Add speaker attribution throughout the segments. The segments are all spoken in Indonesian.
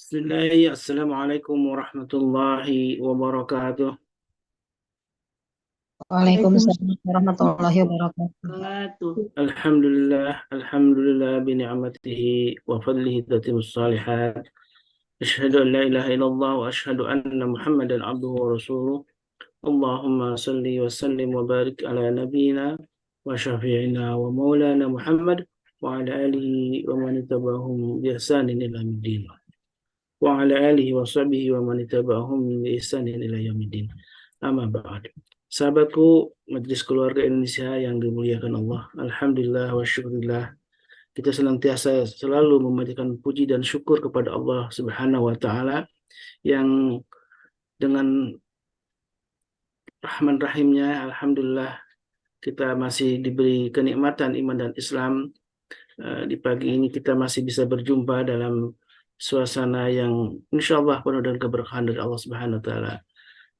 Speaker 1: Bismillahirrahmanirrahim. Assalamualaikum warahmatullahi wabarakatuh.
Speaker 2: Waalaikumsalam warahmatullahi wabarakatuh.
Speaker 1: Alhamdulillah bi ni'matihi wa fadlihi tatimmus salihat. Asyhadu an la ilaha illallah wa asyhadu anna Muhammadan abduhu wa rasuluh. Allahumma salli wa sallim wa barik ala nabiyyina wa syafi'ina wa maulana Muhammad wa ala alihi wa man tabahum bi ihsanin ila yaumil wa ala alihi wa sahbihi wa man tabi'ahum bi ihsanin ila yaumiddin. Amma ba'd. Sahabatku, Majelis Keluarga Indonesia yang dimuliakan Allah. Alhamdulillah wa syukurillah. Kita senantiasa selalu memanjatkan puji dan syukur kepada Allah Subhanahu wa taala yang dengan rahman rahimnya alhamdulillah kita masih diberi kenikmatan iman dan Islam. Di pagi ini kita masih bisa berjumpa dalam suasana yang insya Allah penuh dengan keberkahan dari Allah Subhanahu wa taala.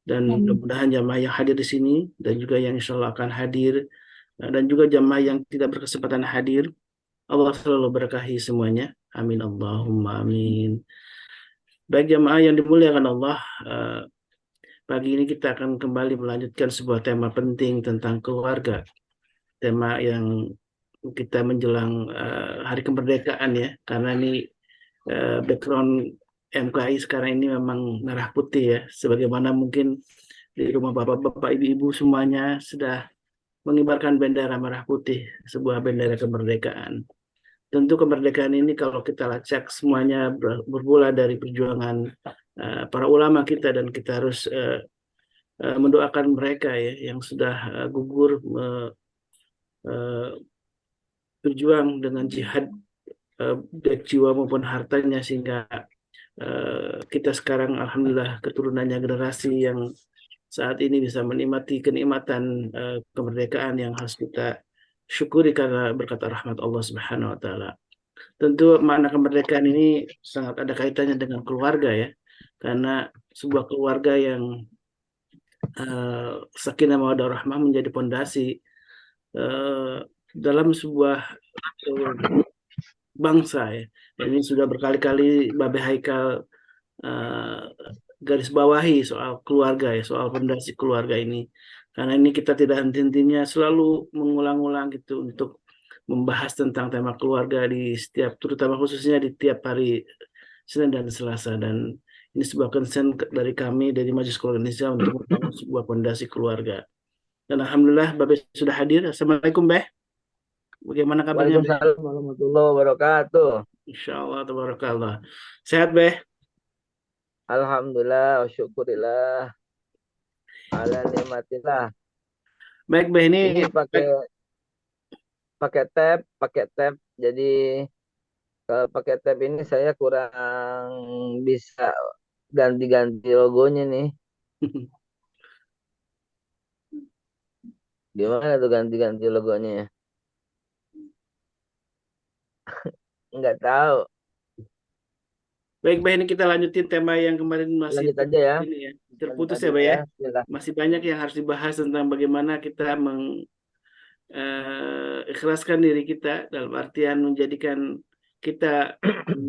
Speaker 1: Dan mudah-mudahan jamaah yang hadir di sini dan juga yang insya Allah akan hadir dan juga jamaah yang tidak berkesempatan hadir, Allah selalu berkahi semuanya. Amin Allahumma amin. Baik jamaah yang dimuliakan Allah, pagi ini kita akan kembali melanjutkan sebuah tema penting tentang keluarga. Tema yang kita menjelang hari kemerdekaan ya, karena ini background MKI sekarang ini memang merah putih ya, sebagaimana mungkin di rumah bapak-bapak, ibu-ibu semuanya sudah mengibarkan bendera merah putih, sebuah bendera kemerdekaan. Tentu kemerdekaan ini kalau kita lacak semuanya bermula dari perjuangan para ulama kita, dan kita harus mendoakan mereka ya yang sudah gugur berjuang dengan jihad baik jiwa maupun hartanya, sehingga kita sekarang alhamdulillah keturunannya generasi yang saat ini bisa menikmati kenikmatan kemerdekaan yang harus kita syukuri karena berkat rahmat Allah Subhanahu wa taala. Tentu makna kemerdekaan ini sangat ada kaitannya dengan keluarga ya. Karena sebuah keluarga yang sakinah mawaddah rahmah menjadi pondasi dalam sebuah bangsa ya. Dan ini sudah berkali-kali Babe Haikal garis bawahi soal keluarga ya, soal fondasi keluarga ini. Karena ini kita tidak henti-hentinya selalu mengulang-ulang gitu untuk membahas tentang tema keluarga di setiap, terutama khususnya di tiap hari Senin dan Selasa. Dan ini sebuah concern dari kami dari Majelis Keluarga Indonesia untuk membangun sebuah fondasi keluarga. Dan alhamdulillah Babe sudah hadir. Assalamualaikum Beh. Bagaimana kabarnya Beh?
Speaker 3: Waalaikumsalam warahmatullahi wabarakatuh.
Speaker 1: Insya Allah, tabarakallah. Sehat Beh?
Speaker 3: Alhamdulillah, wa syukurillah, ala nikmatillah.
Speaker 1: Baik Beh, ini
Speaker 3: Ini pakai tab. Jadi kalau pakai tab ini saya kurang bisa ganti-ganti logonya nih. Gimana tuh ganti-ganti logonya ya? Enggak tahu.
Speaker 1: Baik, ini kita lanjutin tema yang kemarin masih
Speaker 3: Lanjut aja ya.
Speaker 1: ini ya, terputus ya, Pak ya.
Speaker 3: Bismillah.
Speaker 1: Masih banyak yang harus dibahas tentang bagaimana kita ikhlaskan diri kita dalam artian menjadikan kita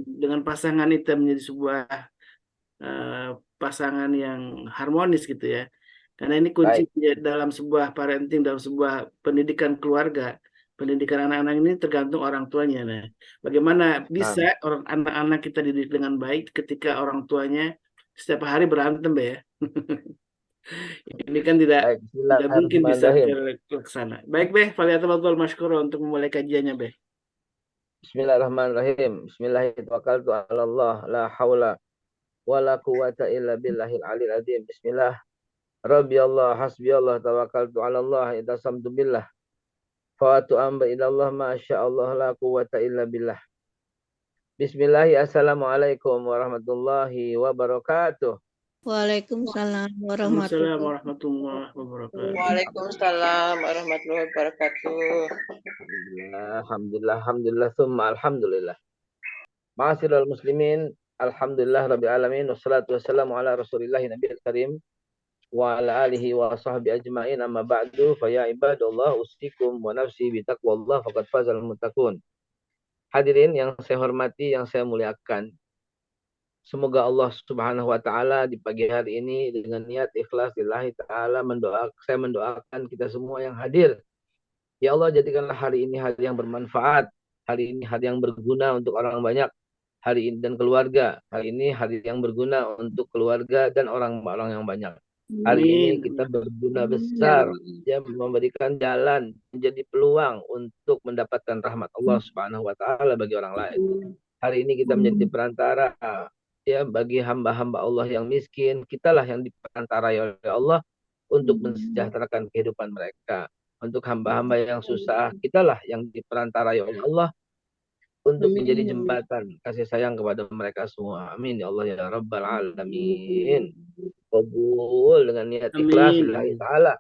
Speaker 1: dengan pasangan itu menjadi sebuah pasangan yang harmonis gitu ya. Karena ini kunci dalam sebuah parenting, dalam sebuah pendidikan keluarga. Pendidikan anak-anak ini tergantung orang tuanya. Nah, bagaimana bisa orang anak-anak kita dididik dengan baik ketika orang tuanya setiap hari berantem, ya? Ini kan tidak mungkin bisa terlaksana. Baik, Beh. Faliyatul masykur untuk memulai kajiannya, Beh.
Speaker 3: Bismillahirrahmanirrahim. Bismillahirrahmanirrahim. La haula wala quwata illa billahil alil azim. Bismillah. Rabbi Allah, hasbi Allah, tawakkaltu ala Allah, itasamtu billah. Fa'atu amba ilallah, masya'allah, la quwata illa billah. Bismillahi, assalamualaikum warahmatullahi wabarakatuh.
Speaker 2: Waalaikumsalam
Speaker 1: warahmatullahi wabarakatuh.
Speaker 4: Waalaikumsalam warahmatullahi wabarakatuh.
Speaker 3: Alhamdulillah, summa alhamdulillah. Ma'asyiral muslimin, alhamdulillah rabbil alamin, wassalatu wassalamu ala rasulillahi nabiyil karim wa ala alihi wa sahbihi ajma'in, amma ba'du, fa ya ibadallah usikum wa nafsi bi taqwallah faqad fazal muttaqun. Hadirin yang saya hormati, yang saya muliakan, Semoga Allah Subhanahu wa taala di pagi hari ini dengan niat ikhlas lillahi taala saya mendoakan kita semua yang hadir. Ya Allah, jadikanlah hari ini hari yang bermanfaat, hari ini hari yang berguna untuk orang banyak, hari ini dan keluarga. Hari ini hari yang berguna untuk keluarga dan orang-orang yang banyak. Hari ini
Speaker 1: Amin.
Speaker 3: kita berguna
Speaker 2: Ya
Speaker 3: besar,
Speaker 2: Rabbi.
Speaker 3: ya, memberikan jalan, menjadi peluang untuk mendapatkan rahmat Allah Subhanahu wa taala bagi orang lain. Hari ini kita menjadi perantara, ya, bagi hamba-hamba Allah yang miskin. Kitalah yang diperantarai oleh Allah untuk mensejahterakan kehidupan mereka. Untuk hamba-hamba yang susah, kitalah yang diperantarai oleh Allah untuk menjadi
Speaker 2: Amin.
Speaker 3: jembatan kasih sayang kepada mereka semua. Amin ya Allah ya Rabbal Alamin. Kabul dengan niat ikhlas
Speaker 1: Amin.
Speaker 3: lillahi ta'ala.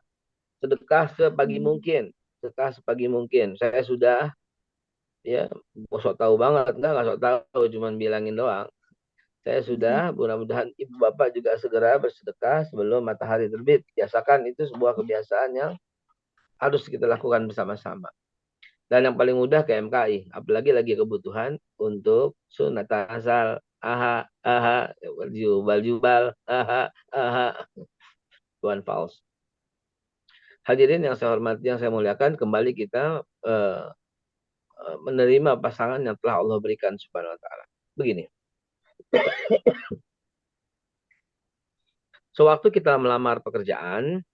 Speaker 3: Sedekah sepagi mungkin. Sedekah sepagi mungkin. Saya sudah, ya, sok tahu banget. Enggak sok tahu, cuman bilangin doang. Saya sudah, mudah-mudahan ibu bapak juga segera bersedekah sebelum matahari terbit. Biasakan, itu sebuah kebiasaan yang harus kita lakukan bersama-sama. Dan yang paling mudah ke MKI, apalagi lagi kebutuhan untuk sunat asal, aha, jubal jubal, aha, Tuan Fals. Hadirin yang saya hormati, yang saya muliakan, kembali kita menerima pasangan yang telah Allah berikan Subhanahu wa taala. Begini, sewaktu kita melamar pekerjaan,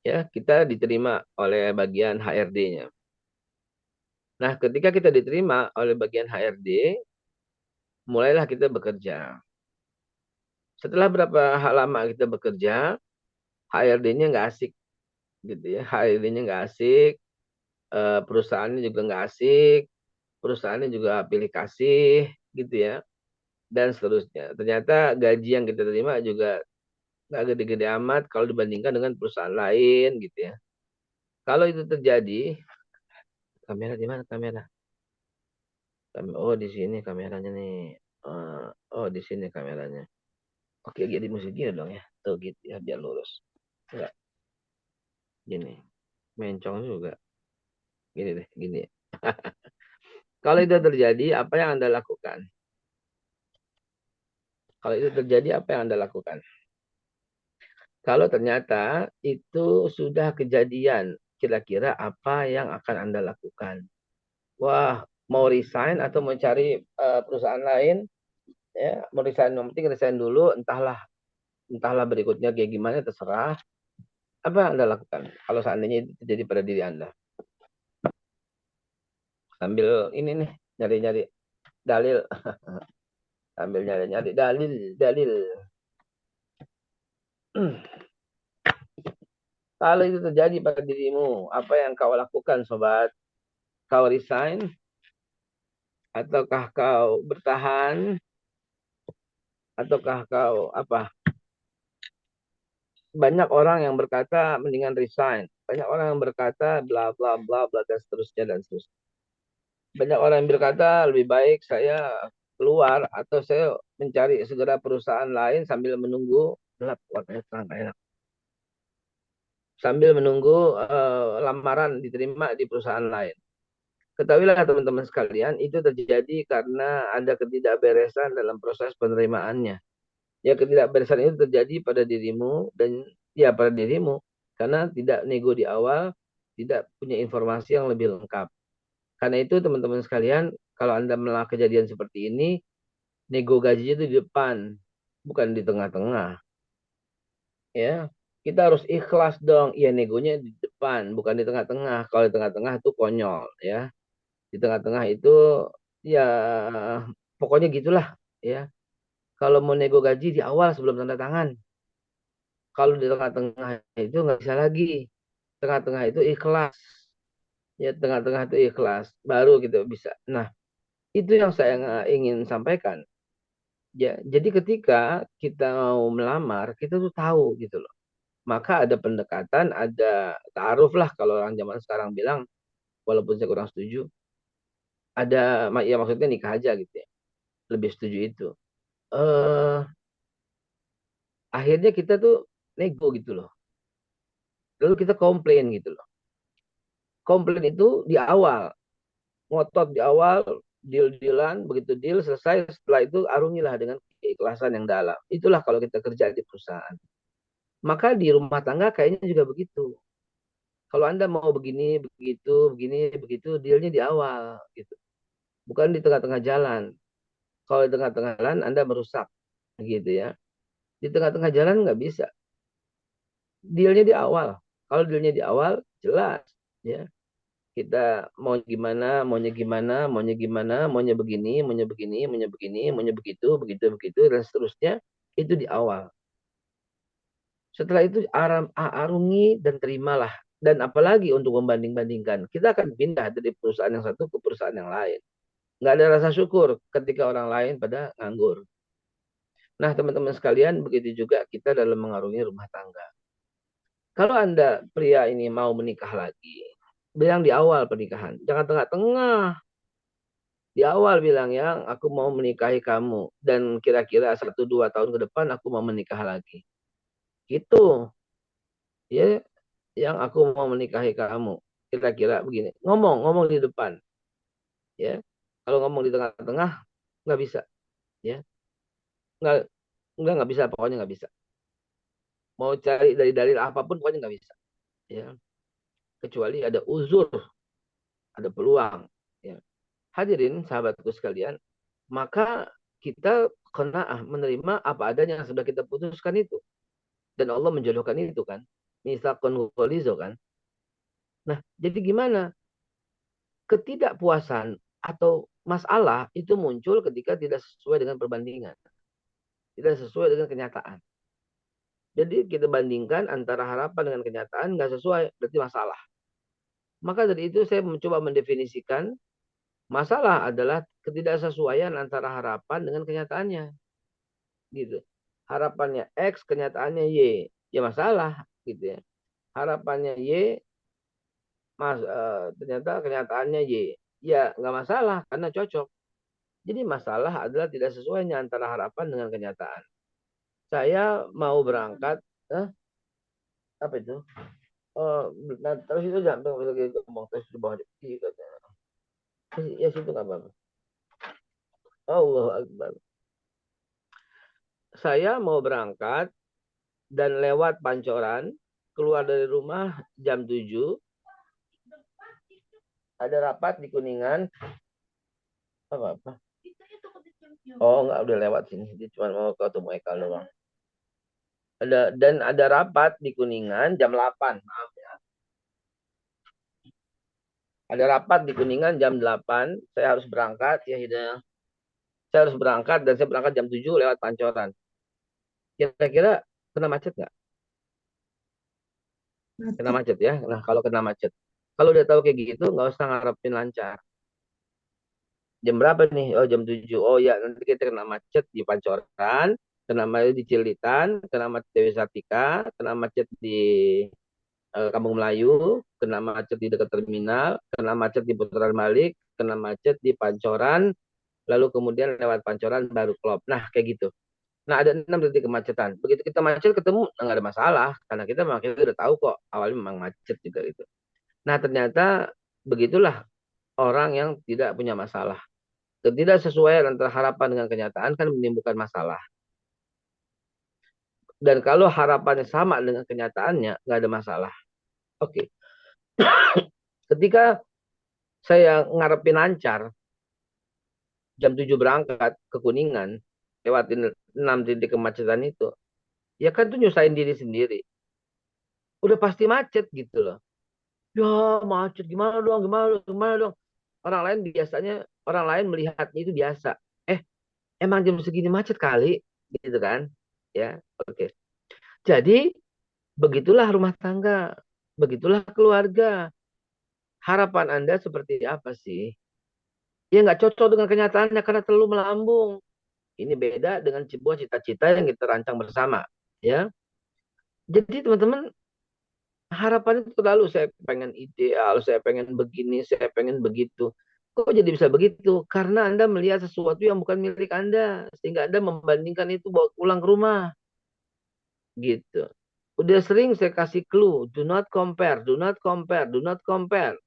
Speaker 3: ya, kita diterima oleh bagian HRD-nya. Nah, ketika kita diterima oleh bagian HRD, mulailah kita bekerja. Setelah berapa lama kita bekerja, HRD-nya nggak asik, gitu ya. HRD-nya nggak asik, perusahaannya juga nggak asik, perusahaannya juga pilih kasih, gitu ya, dan seterusnya. Ternyata gaji yang kita terima juga nggak gede-gede amat kalau dibandingkan dengan perusahaan lain, gitu ya. Kalau itu terjadi, kamera di mana kamera? Oh, di sini kameranya nih. Oh, di sini kameranya. Oke, jadi mesti gini dong ya. Tuh gitu ya, biar lurus. Enggak, gini. Mencong juga. Gini deh, gini. Kalau itu terjadi, apa yang Anda lakukan? Kalau itu terjadi, apa yang Anda lakukan? Kalau ternyata itu sudah kejadian, kira-kira apa yang akan Anda lakukan? Wah, mau resign atau mau cari perusahaan lain? Ya, mau resign, yang penting resign dulu, entahlah berikutnya kayak gimana, terserah. Apa yang Anda lakukan kalau seandainya itu terjadi pada diri Anda? Sambil ini nih, nyari-nyari dalil. Sambil nyari-nyari dalil. Kalau itu terjadi pada dirimu, apa yang kau lakukan, sobat? Kau resign? Ataukah kau bertahan? Ataukah kau apa? Banyak orang yang berkata mendingan resign. Banyak orang yang berkata bla bla bla bla dan seterusnya dan seterusnya. Banyak orang yang berkata lebih baik saya keluar atau saya mencari segera perusahaan lain sambil menunggu, gelap warnanya terang enak. Sambil menunggu lamaran diterima di perusahaan lain. Ketahuilah teman-teman sekalian, itu terjadi karena ada ketidakberesan dalam proses penerimaannya. Ya, ketidakberesan itu terjadi pada dirimu dan ya pada dirimu karena tidak nego di awal, tidak punya informasi yang lebih lengkap. Karena itu teman-teman sekalian, kalau Anda melakukan kejadian seperti ini, nego gajinya itu di depan, bukan di tengah-tengah. Ya, kita harus ikhlas dong. Ya, negonya di depan, bukan di tengah-tengah. Kalau di tengah-tengah itu konyol, ya. Di tengah-tengah itu ya pokoknya gitulah, ya. Kalau mau nego gaji di awal sebelum tanda tangan. Kalau di tengah-tengah itu nggak bisa lagi. Tengah-tengah itu ikhlas. Ya, tengah-tengah itu ikhlas. Baru kita bisa. Nah, itu yang saya ingin sampaikan. Ya, jadi ketika kita mau melamar, kita tuh tahu gitu loh. Maka ada pendekatan, ada ta'aruf lah kalau orang zaman sekarang bilang, walaupun saya kurang setuju. Ada, ya maksudnya nikah aja gitu ya. Lebih setuju itu. Eh, akhirnya kita tuh nego gitu loh. Lalu kita komplain gitu loh. Komplain itu di awal, ngotot di awal, deal-dealan, begitu deal selesai, setelah itu arungilah dengan keikhlasan yang dalam. Itulah kalau kita kerja di perusahaan. Maka di rumah tangga kayaknya juga begitu. Kalau Anda mau begini, begitu, dealnya di awal, gitu. Bukan di tengah-tengah jalan. Kalau di tengah-tengah jalan Anda merusak, gitu ya. Di tengah-tengah jalan nggak bisa. Dealnya di awal. Kalau dealnya di awal, jelas, ya. Kita mau gimana, maunya gimana, maunya begini, maunya begitu, dan seterusnya. Itu di awal. Setelah itu arungi dan terimalah. Dan apalagi untuk membanding-bandingkan. Kita akan pindah dari perusahaan yang satu ke perusahaan yang lain. Nggak ada rasa syukur ketika orang lain pada nganggur. Nah, teman-teman sekalian, begitu juga kita dalam mengarungi rumah tangga. Kalau Anda pria ini mau menikah lagi, bilang di awal pernikahan. Jangan tengah-tengah. Di awal bilang ya, aku mau menikahi kamu. Dan kira-kira 1-2 tahun ke depan aku mau menikah lagi. Gitu. Ya, yang aku mau menikahi kamu. Kira-kira begini. Ngomong di depan. Ya. Kalau ngomong di tengah-tengah, nggak bisa. Ya. Nggak bisa. Pokoknya nggak bisa. Mau cari dari dalil apapun, pokoknya nggak bisa. Ya. Kecuali ada uzur. Ada peluang. Ya. Hadirin, sahabatku sekalian. Maka kita qanaah menerima apa adanya yang sudah kita putuskan itu. Dan Allah menjodohkan itu kan. Misakon ghalizo kan. Nah, jadi gimana? Ketidakpuasan atau masalah itu muncul ketika tidak sesuai dengan perbandingan. Tidak sesuai dengan kenyataan. Jadi kita bandingkan antara harapan dengan kenyataan nggak sesuai, berarti masalah. Maka dari itu saya mencoba mendefinisikan masalah adalah ketidaksesuaian antara harapan dengan kenyataannya. Gitu. Harapannya X, kenyataannya Y. Ya masalah gitu ya. Harapannya Y, ternyata kenyataannya Y. Ya nggak masalah karena cocok. Jadi masalah adalah tidak sesuainya antara harapan dengan kenyataan. Saya mau berangkat, apa itu? Nah, terus itu jangan lagi ngomong terus di bawah ya situ nggak apa-apa. Allah Akbar. Saya mau berangkat dan lewat Pancoran, keluar dari rumah jam 7. Ada rapat di Kuningan. Apa? Oh, enggak, udah lewat sini. Dia cuma mau ketemu Eka doang. Ada rapat di Kuningan jam 8. Maaf ya. Ada rapat di Kuningan jam 8. Saya harus berangkat ya Hidayah. Saya harus berangkat dan saya berangkat jam 7 lewat Pancoran. Kira-kira kena macet nggak? Kena macet ya. Nah, kalau kena macet. Kalau udah tahu kayak gitu, nggak usah ngarepin lancar. Jam berapa nih? Oh, jam 7. Oh ya, nanti kita kena macet di Pancoran, kena macet di Cilitan, kena macet di Dewi Sartika, kena macet di Kampung Melayu, kena macet di dekat terminal, kena macet di Putaran Balik, kena macet di Pancoran, lalu kemudian lewat Pancoran baru klop. Nah, kayak gitu. Nah, ada 6 titik kemacetan. Begitu kita macet ketemu, nggak ada masalah. Karena kita memang kita udah tahu kok, awalnya memang macet juga itu. Nah, ternyata begitulah orang yang tidak punya masalah. Ketidaksesuaian antara harapan dengan kenyataan kan menimbulkan masalah. Dan kalau harapannya sama dengan kenyataannya, nggak ada masalah. Oke. Ketika saya ngarepin lancar, jam 7 berangkat ke Kuningan, lewatin 6 titik kemacetan itu, ya kan tuh nyusahin diri sendiri. Udah pasti macet gitu loh. Ya macet, gimana dong. Orang lain biasanya, orang lain melihatnya itu biasa. Emang jam segini macet kali, gitu kan. Ya, oke. Jadi, begitulah rumah tangga. Begitulah keluarga. Harapan Anda seperti apa sih? Ya nggak cocok dengan kenyataannya karena terlalu melambung. Ini beda dengan sebuah cita-cita yang kita rancang bersama. Ya, jadi teman-teman, harapan itu terlalu saya pengen ideal, saya pengen begini, saya pengen begitu. Kok jadi bisa begitu? Karena Anda melihat sesuatu yang bukan milik Anda. Sehingga Anda membandingkan itu bawa pulang ke rumah. Gitu. Udah sering saya kasih clue. Do not compare, do not compare, do not compare.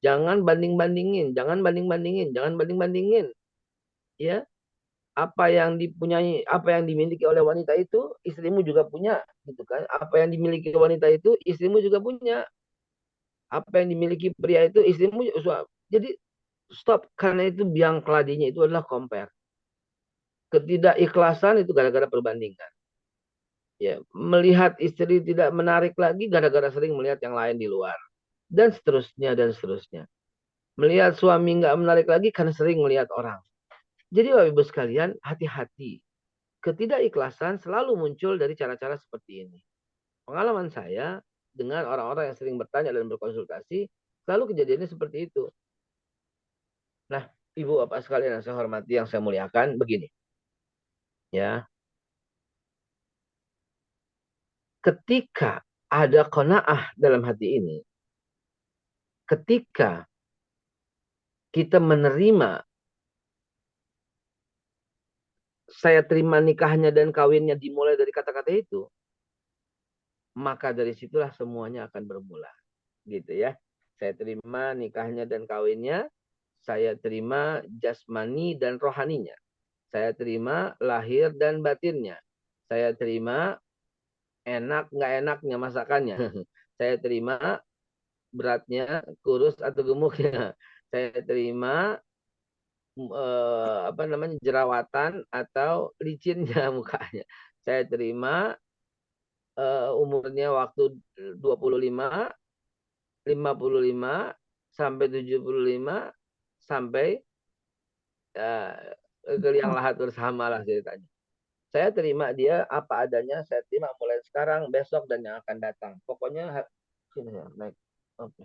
Speaker 3: Jangan banding-bandingin, jangan banding-bandingin, jangan banding-bandingin. Ya, apa yang dipunyai, apa yang dimiliki oleh wanita itu istrimu juga punya, gitu kan? Apa yang dimiliki wanita itu istrimu juga punya. Apa yang dimiliki pria itu istrimu juga. Jadi stop, karena itu biang keladinya itu adalah compare. Ketidakikhlasan itu gara-gara perbandingan. Ya, melihat istri tidak menarik lagi gara-gara sering melihat yang lain di luar. Dan seterusnya, dan seterusnya. Melihat suami nggak menarik lagi karena sering melihat orang. Jadi Bapak Ibu sekalian, hati-hati. Ketidakikhlasan selalu muncul dari cara-cara seperti ini. Pengalaman saya dengan orang-orang yang sering bertanya dan berkonsultasi, selalu kejadiannya seperti itu. Nah, Ibu Bapak sekalian yang saya hormati, yang saya muliakan, begini. Ya, ketika ada qanaah dalam hati ini, ketika kita menerima, saya terima nikahnya dan kawinnya dimulai dari kata-kata itu, maka dari situlah semuanya akan bermula. Gitu ya. Saya terima nikahnya dan kawinnya, saya terima jasmani dan rohaninya. Saya terima lahir dan batinnya. Saya terima enak nggak enaknya masakannya. Saya terima beratnya, kurus atau gemuknya. Saya terima jerawatan atau licinnya mukanya. Saya terima umurnya waktu 25, 55 sampai 75 sampai yang lahat bersama lah ceritanya. Saya terima dia apa adanya, saya terima mulai sekarang, besok, dan yang akan datang. Pokoknya sini ya, naik. Oke.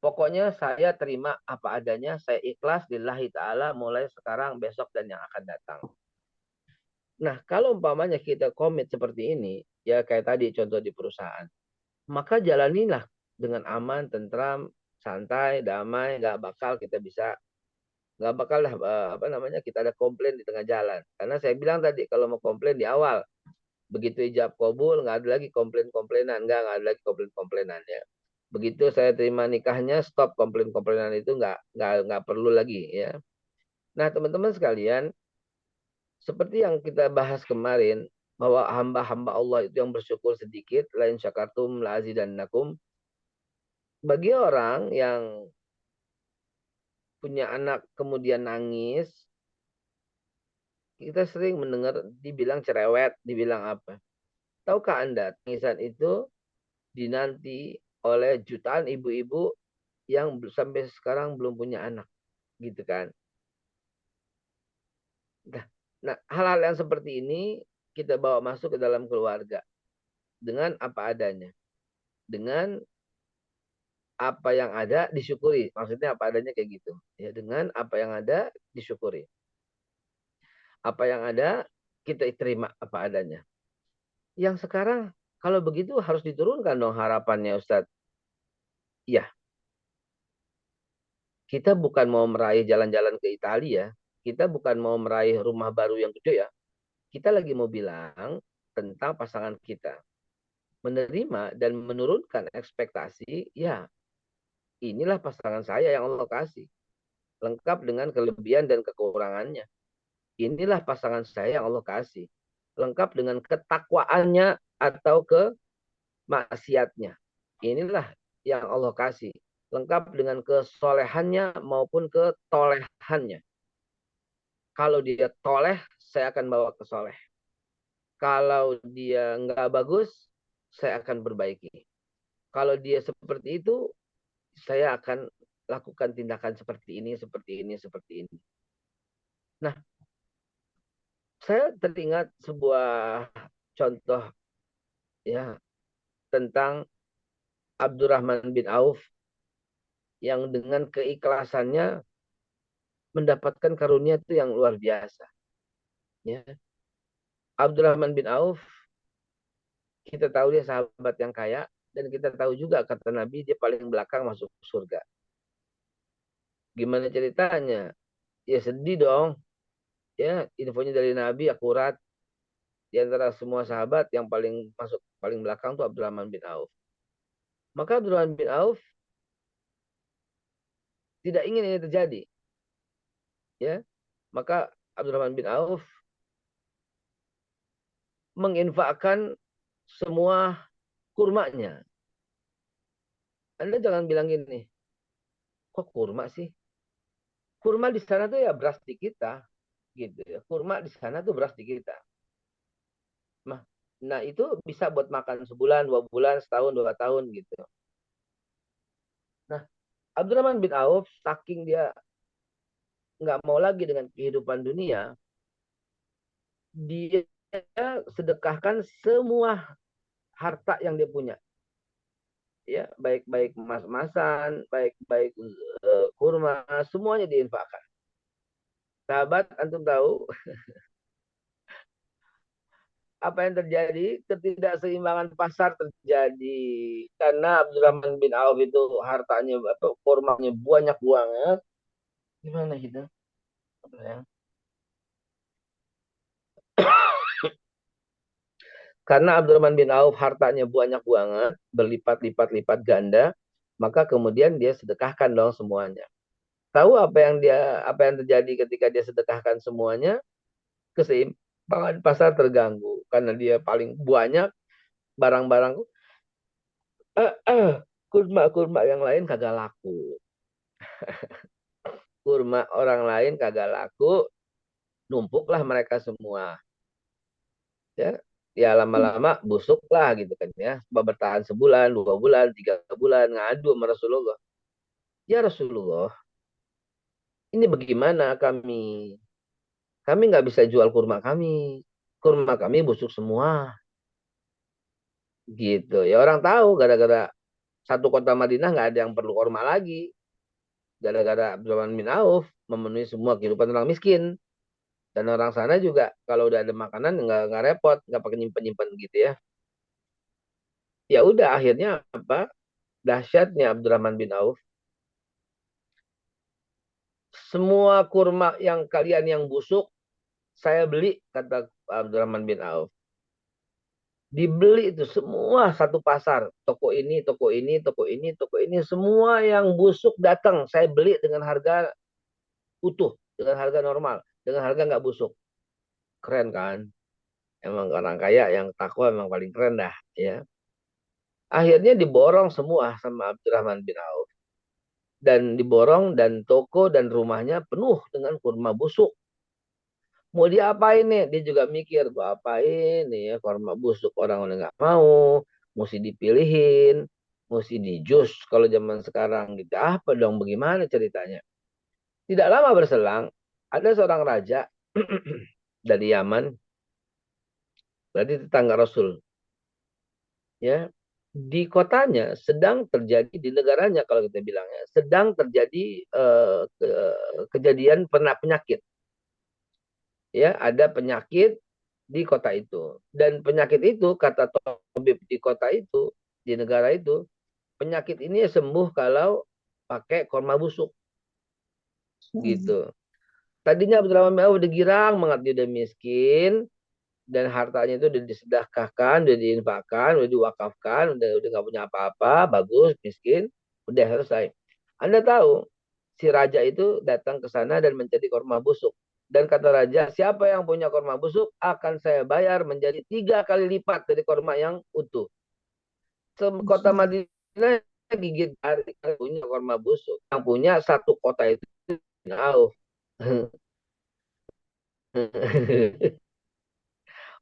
Speaker 3: Pokoknya saya terima apa adanya, saya ikhlas lillahi ta'ala mulai sekarang, besok, dan yang akan datang. Nah, kalau umpamanya kita komit seperti ini, ya kayak tadi contoh di perusahaan, maka jalanilah dengan aman, tentram, santai, damai, nggak bakal kita ada komplain di tengah jalan. Karena saya bilang tadi kalau mau komplain di awal, begitu ijab kabul nggak ada lagi komplainan, nggak ada lagi komplain-komplainan ya. Begitu saya terima nikahnya, stop komplain-komplainan itu nggak perlu lagi ya. Nah teman-teman sekalian, seperti yang kita bahas kemarin, bahwa hamba-hamba Allah itu yang bersyukur sedikit, lain syakartum la azidannakum. Bagi orang yang punya anak kemudian nangis, kita sering mendengar dibilang cerewet, dibilang apa. Tahukah Anda, tangisan itu dinanti oleh jutaan ibu-ibu yang sampai sekarang belum punya anak, gitu kan. Nah, hal-hal yang seperti ini kita bawa masuk ke dalam keluarga dengan apa adanya. Dengan apa yang ada disyukuri. Maksudnya apa adanya kayak gitu. Ya, dengan apa yang ada disyukuri. Apa yang ada kita terima apa adanya. Yang sekarang kalau begitu harus diturunkan dong harapannya Ustadz. Iya. Kita bukan mau meraih jalan-jalan ke Italia. Kita bukan mau meraih rumah baru yang gede ya. Kita lagi mau bilang tentang pasangan kita. Menerima dan menurunkan ekspektasi, ya inilah pasangan saya yang Allah kasih. Lengkap dengan kelebihan dan kekurangannya. Inilah pasangan saya yang Allah kasih. Lengkap dengan ketakwaannya atau kemaksiatnya. Inilah yang Allah kasih. Lengkap dengan kesolehannya maupun ketolehannya. Kalau dia toleh, saya akan bawa ke soleh. Kalau dia nggak bagus, saya akan perbaiki. Kalau dia seperti itu, saya akan lakukan tindakan seperti ini, seperti ini, seperti ini. Nah, saya teringat sebuah contoh ya tentang Abdurrahman bin Auf yang dengan keikhlasannya mendapatkan karunia itu yang luar biasa. Ya. Abdurrahman bin Auf, kita tahu dia sahabat yang kaya, dan kita tahu juga kata Nabi dia paling belakang masuk surga. Gimana ceritanya? Ya sedih dong. Ya, infonya dari Nabi akurat. Di antara semua sahabat yang paling belakang itu Abdurrahman bin Auf. Maka Abdurrahman bin Auf tidak ingin ini terjadi. Ya, maka Abdurrahman bin Auf menginfakkan semua kurmanya. Anda jangan bilang gini, kok kurma sih? Kurma di sana tuh ya beras di kita, gitu ya. Kurma di sana tuh beras di kita. Nah itu bisa buat makan sebulan, 2 bulan, setahun, 2 tahun gitu. Nah, Abdurrahman bin Auf saking dia nggak mau lagi dengan kehidupan dunia, dia sedekahkan semua harta yang dia punya. Ya, baik-baik emas-emasan, baik-baik kurma, semuanya diinfakkan. Sahabat, antum tahu apa yang terjadi? Ketidakseimbangan pasar terjadi karena Abdurrahman bin Auf itu hartanya atau kurmanya banyak banget. Gimana gitu? Karena Abdurrahman bin Auf hartanya banyak banget, berlipat-lipat-lipat ganda, maka kemudian dia sedekahkan dong semuanya. Tahu apa yang terjadi ketika dia sedekahkan semuanya? Keseimbangan pasar terganggu karena dia paling banyak barang-barang kurma yang lain kagak laku. Kurma orang lain kagak laku, numpuklah mereka semua. Ya, ya lama-lama busuk lah gitu kan ya. Bertahan sebulan, 2 bulan, 3 bulan ngadu sama Rasulullah. Ya Rasulullah, ini bagaimana kami? Kami nggak bisa jual kurma kami. Kurma kami busuk semua. Gitu. Ya orang tahu gara-gara satu kota Madinah nggak ada yang perlu kurma lagi. Gara-gara Abdurrahman bin Auf memenuhi semua kehidupan orang miskin. Dan orang sana juga kalau udah ada makanan nggak repot, nggak pakai nyimpen-nyimpen gitu ya. Ya udah akhirnya apa? Dahsyatnya Abdurrahman bin Auf. Semua kurma yang kalian yang busuk saya beli, kata Abdurrahman bin Auf. Dibeli itu semua satu pasar. Toko ini, toko ini, toko ini, toko ini. Semua yang busuk datang. Saya beli dengan harga utuh. Dengan harga normal. Dengan harga nggak busuk. Keren kan? Emang orang kaya yang takwa emang paling keren dah. Ya. Akhirnya diborong semua sama Abdurrahman bin Auf. Dan diborong dan toko dan rumahnya penuh dengan kurma busuk. Mau diapain nih? Dia juga mikir, gua apain nih ya, kurma busuk orang udah nggak mau, mesti dipilihin, mesti dijus kalau zaman sekarang gitu. Apa dong, bagaimana ceritanya? Tidak lama berselang, ada seorang raja dari Yaman, berarti tetangga Rasul, ya, di kotanya sedang terjadi di negaranya kalau kita bilangnya sedang terjadi kejadian penyakit, ya, ada penyakit di kota itu. Dan penyakit itu, kata tabib di kota itu, di negara itu, penyakit ini sembuh kalau pakai kurma busuk. Gitu. Tadinya Abdurrahman bin Auf udah girang banget, dia udah miskin, dan hartanya itu udah disedekahkan, udah diinfakkan, udah diwakafkan, udah nggak punya apa-apa, bagus, miskin, udah selesai. Anda tahu, si raja itu datang ke sana dan mencari kurma busuk. Dan kata raja, siapa yang punya kurma busuk akan saya bayar menjadi 3 kali lipat dari kurma yang utuh. Kota Madinah gigit jari punya kurma busuk. Yang punya satu kota itu jauh.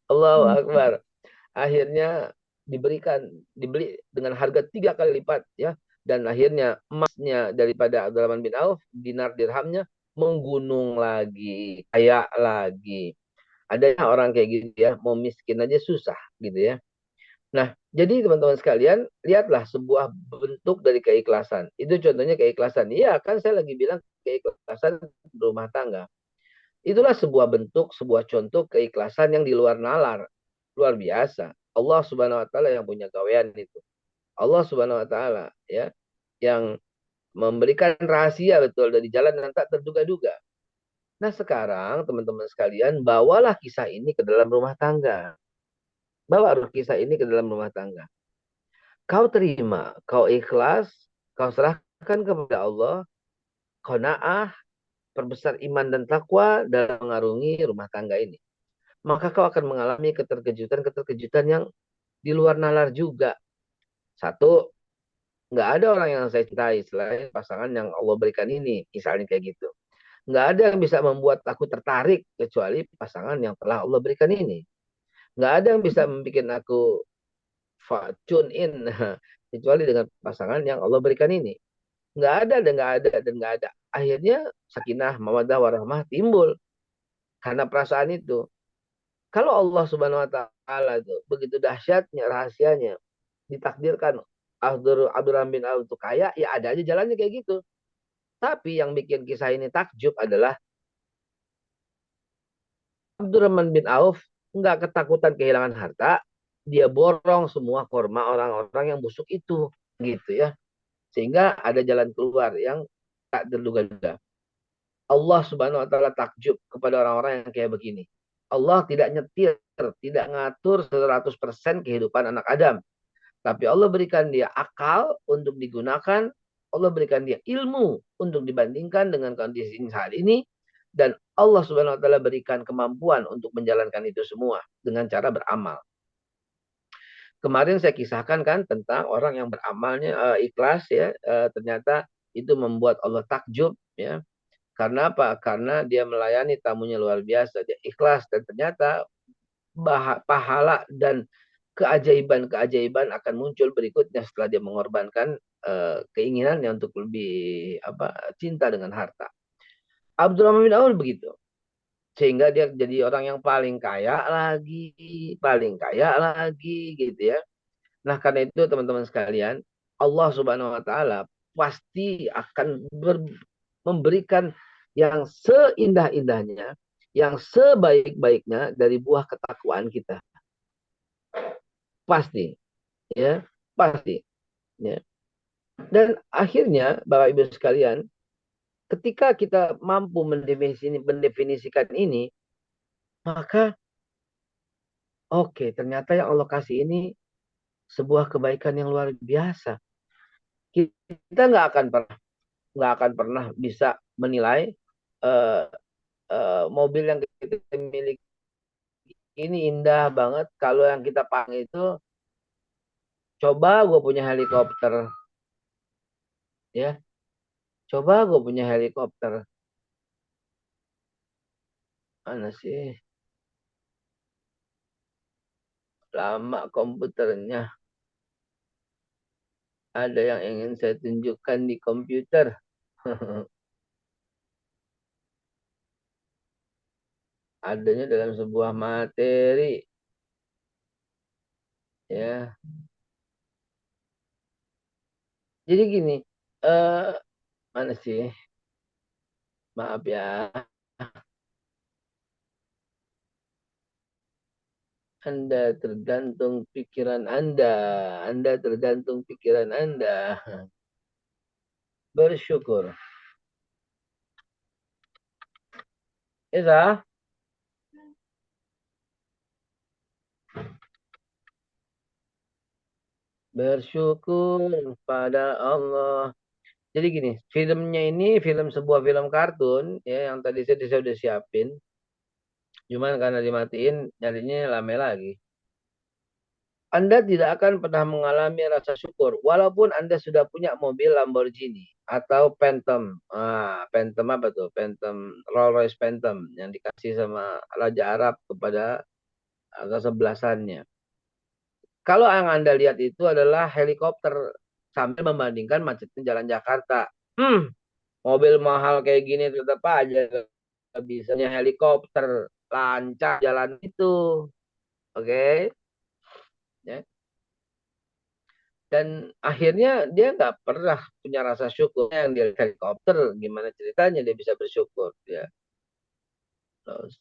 Speaker 3: Allahu Akbar. Akhirnya dibeli dengan harga 3 kali lipat ya. Dan akhirnya emasnya daripada Abdurrahman bin Auf, dinar dirhamnya menggunung lagi, kaya lagi. Ada orang kayak gitu ya, mau miskin aja susah gitu ya. Nah, jadi teman-teman sekalian, lihatlah sebuah bentuk dari keikhlasan. Itu contohnya keikhlasan. Iya, kan saya lagi bilang keikhlasan rumah tangga. Itulah sebuah bentuk, sebuah contoh keikhlasan yang di luar nalar. Luar biasa. Allah Subhanahu wa taala yang punya gawean itu. Allah Subhanahu wa taala ya yang memberikan rahasia betul dari jalan yang tak terduga-duga. Nah, sekarang teman-teman sekalian, bawalah kisah ini ke dalam rumah tangga. Bawa kisah ini ke dalam rumah tangga. Kau terima, kau ikhlas, kau serahkan kepada Allah, qanaah, perbesar iman dan takwa dalam mengarungi rumah tangga ini. Maka kau akan mengalami keterkejutan-keterkejutan yang di luar nalar juga. Satu, nggak ada orang yang saya cintai selain pasangan yang Allah berikan ini. Misalnya kayak gitu. Nggak ada yang bisa membuat aku tertarik kecuali pasangan yang telah Allah berikan ini. Nggak ada yang bisa membuat aku tune in kecuali dengan pasangan yang Allah berikan ini. Nggak ada dan nggak ada dan nggak ada. Akhirnya sakinah, mawaddah, warahmah timbul karena perasaan itu. Kalau Allah Subhanahu Wa Taala itu begitu dahsyatnya rahasianya, ditakdirkan Abdurrahman bin Auf itu kaya, ya ada aja jalannya kayak gitu. Tapi yang bikin kisah ini takjub adalah Abdurrahman bin Auf nggak ketakutan kehilangan harta, dia borong semua korma orang-orang yang busuk itu, gitu ya. Sehingga ada jalan keluar yang tak terduga-duga. Allah Subhanahu Wa Taala takjub kepada orang-orang yang kayak begini. Allah tidak nyetir, tidak ngatur 100% kehidupan anak Adam. Tapi Allah berikan dia akal untuk digunakan. Allah berikan dia ilmu untuk dibandingkan dengan kondisi saat ini. Dan Allah Subhanahu Wa Taala berikan kemampuan untuk menjalankan itu semua dengan cara beramal. Kemarin saya kisahkan kan tentang orang yang beramalnya ikhlas ya, ternyata itu membuat Allah takjub ya. Karena apa? Karena dia melayani tamunya luar biasa, dia ikhlas dan ternyata pahala dan keajaiban-keajaiban akan muncul berikutnya setelah dia mengorbankan keinginannya untuk lebih cinta dengan harta. Abdurrahman bin Auf begitu. Sehingga dia jadi orang yang paling kaya lagi gitu ya. Nah, karena itu teman-teman sekalian, Allah Subhanahu Wa Taala pasti akan memberikan yang seindah-indahnya, yang sebaik-baiknya dari buah ketakwaan kita. Pasti, ya, pasti. Ya. Dan akhirnya, Bapak Ibu sekalian, ketika kita mampu mendefinisikan ini, maka oke, ternyata yang Allah kasih ini sebuah kebaikan yang luar biasa. Kita nggak akan pernah bisa menilai uh, mobil yang kita miliki ini indah banget. Kalau yang kita pakai itu, coba gue punya helikopter, ya. Coba gue punya helikopter. Mana sih? Lama komputernya. Ada yang ingin saya tunjukkan di komputer. Adanya dalam sebuah materi. Ya. Jadi gini, mana sih? Maaf ya. Anda tergantung pikiran Anda. Anda tergantung pikiran Anda. Bersyukur. Isa? Bersyukur pada Allah. Jadi gini, filmnya ini sebuah film kartun ya yang tadi saya udah siapin. Cuman karena dimatiin nyarinya lama lagi. Anda tidak akan pernah mengalami rasa syukur walaupun Anda sudah punya mobil Lamborghini atau Phantom. Phantom apa tuh? Phantom, Rolls Royce Phantom yang dikasih sama Raja Arab kepada kesebelasannya. Kalau yang Anda lihat itu adalah helikopter sambil membandingkan macetnya jalan Jakarta. Mobil mahal kayak gini tetap aja bisanya helikopter lancar jalan itu. Oke. Ya. Dan akhirnya dia nggak pernah punya rasa syukur yang dia helikopter. Gimana ceritanya dia bisa bersyukur ya. Terus.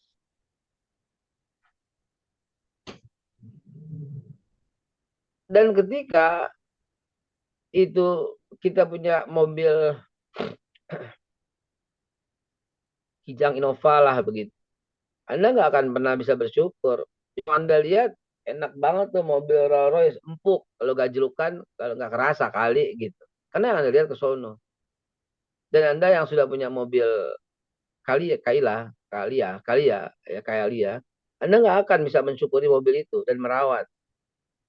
Speaker 3: Dan ketika itu kita punya mobil Kijang Innova lah begitu. Anda nggak akan pernah bisa bersyukur. Yang Anda lihat enak banget tuh mobil Rolls Royce empuk. Kalau gajlukan, kalau nggak kerasa kali gitu. Karena yang Anda lihat ke sono. Dan Anda yang sudah punya mobil Kalia, Anda nggak akan bisa mensyukuri mobil itu dan merawat.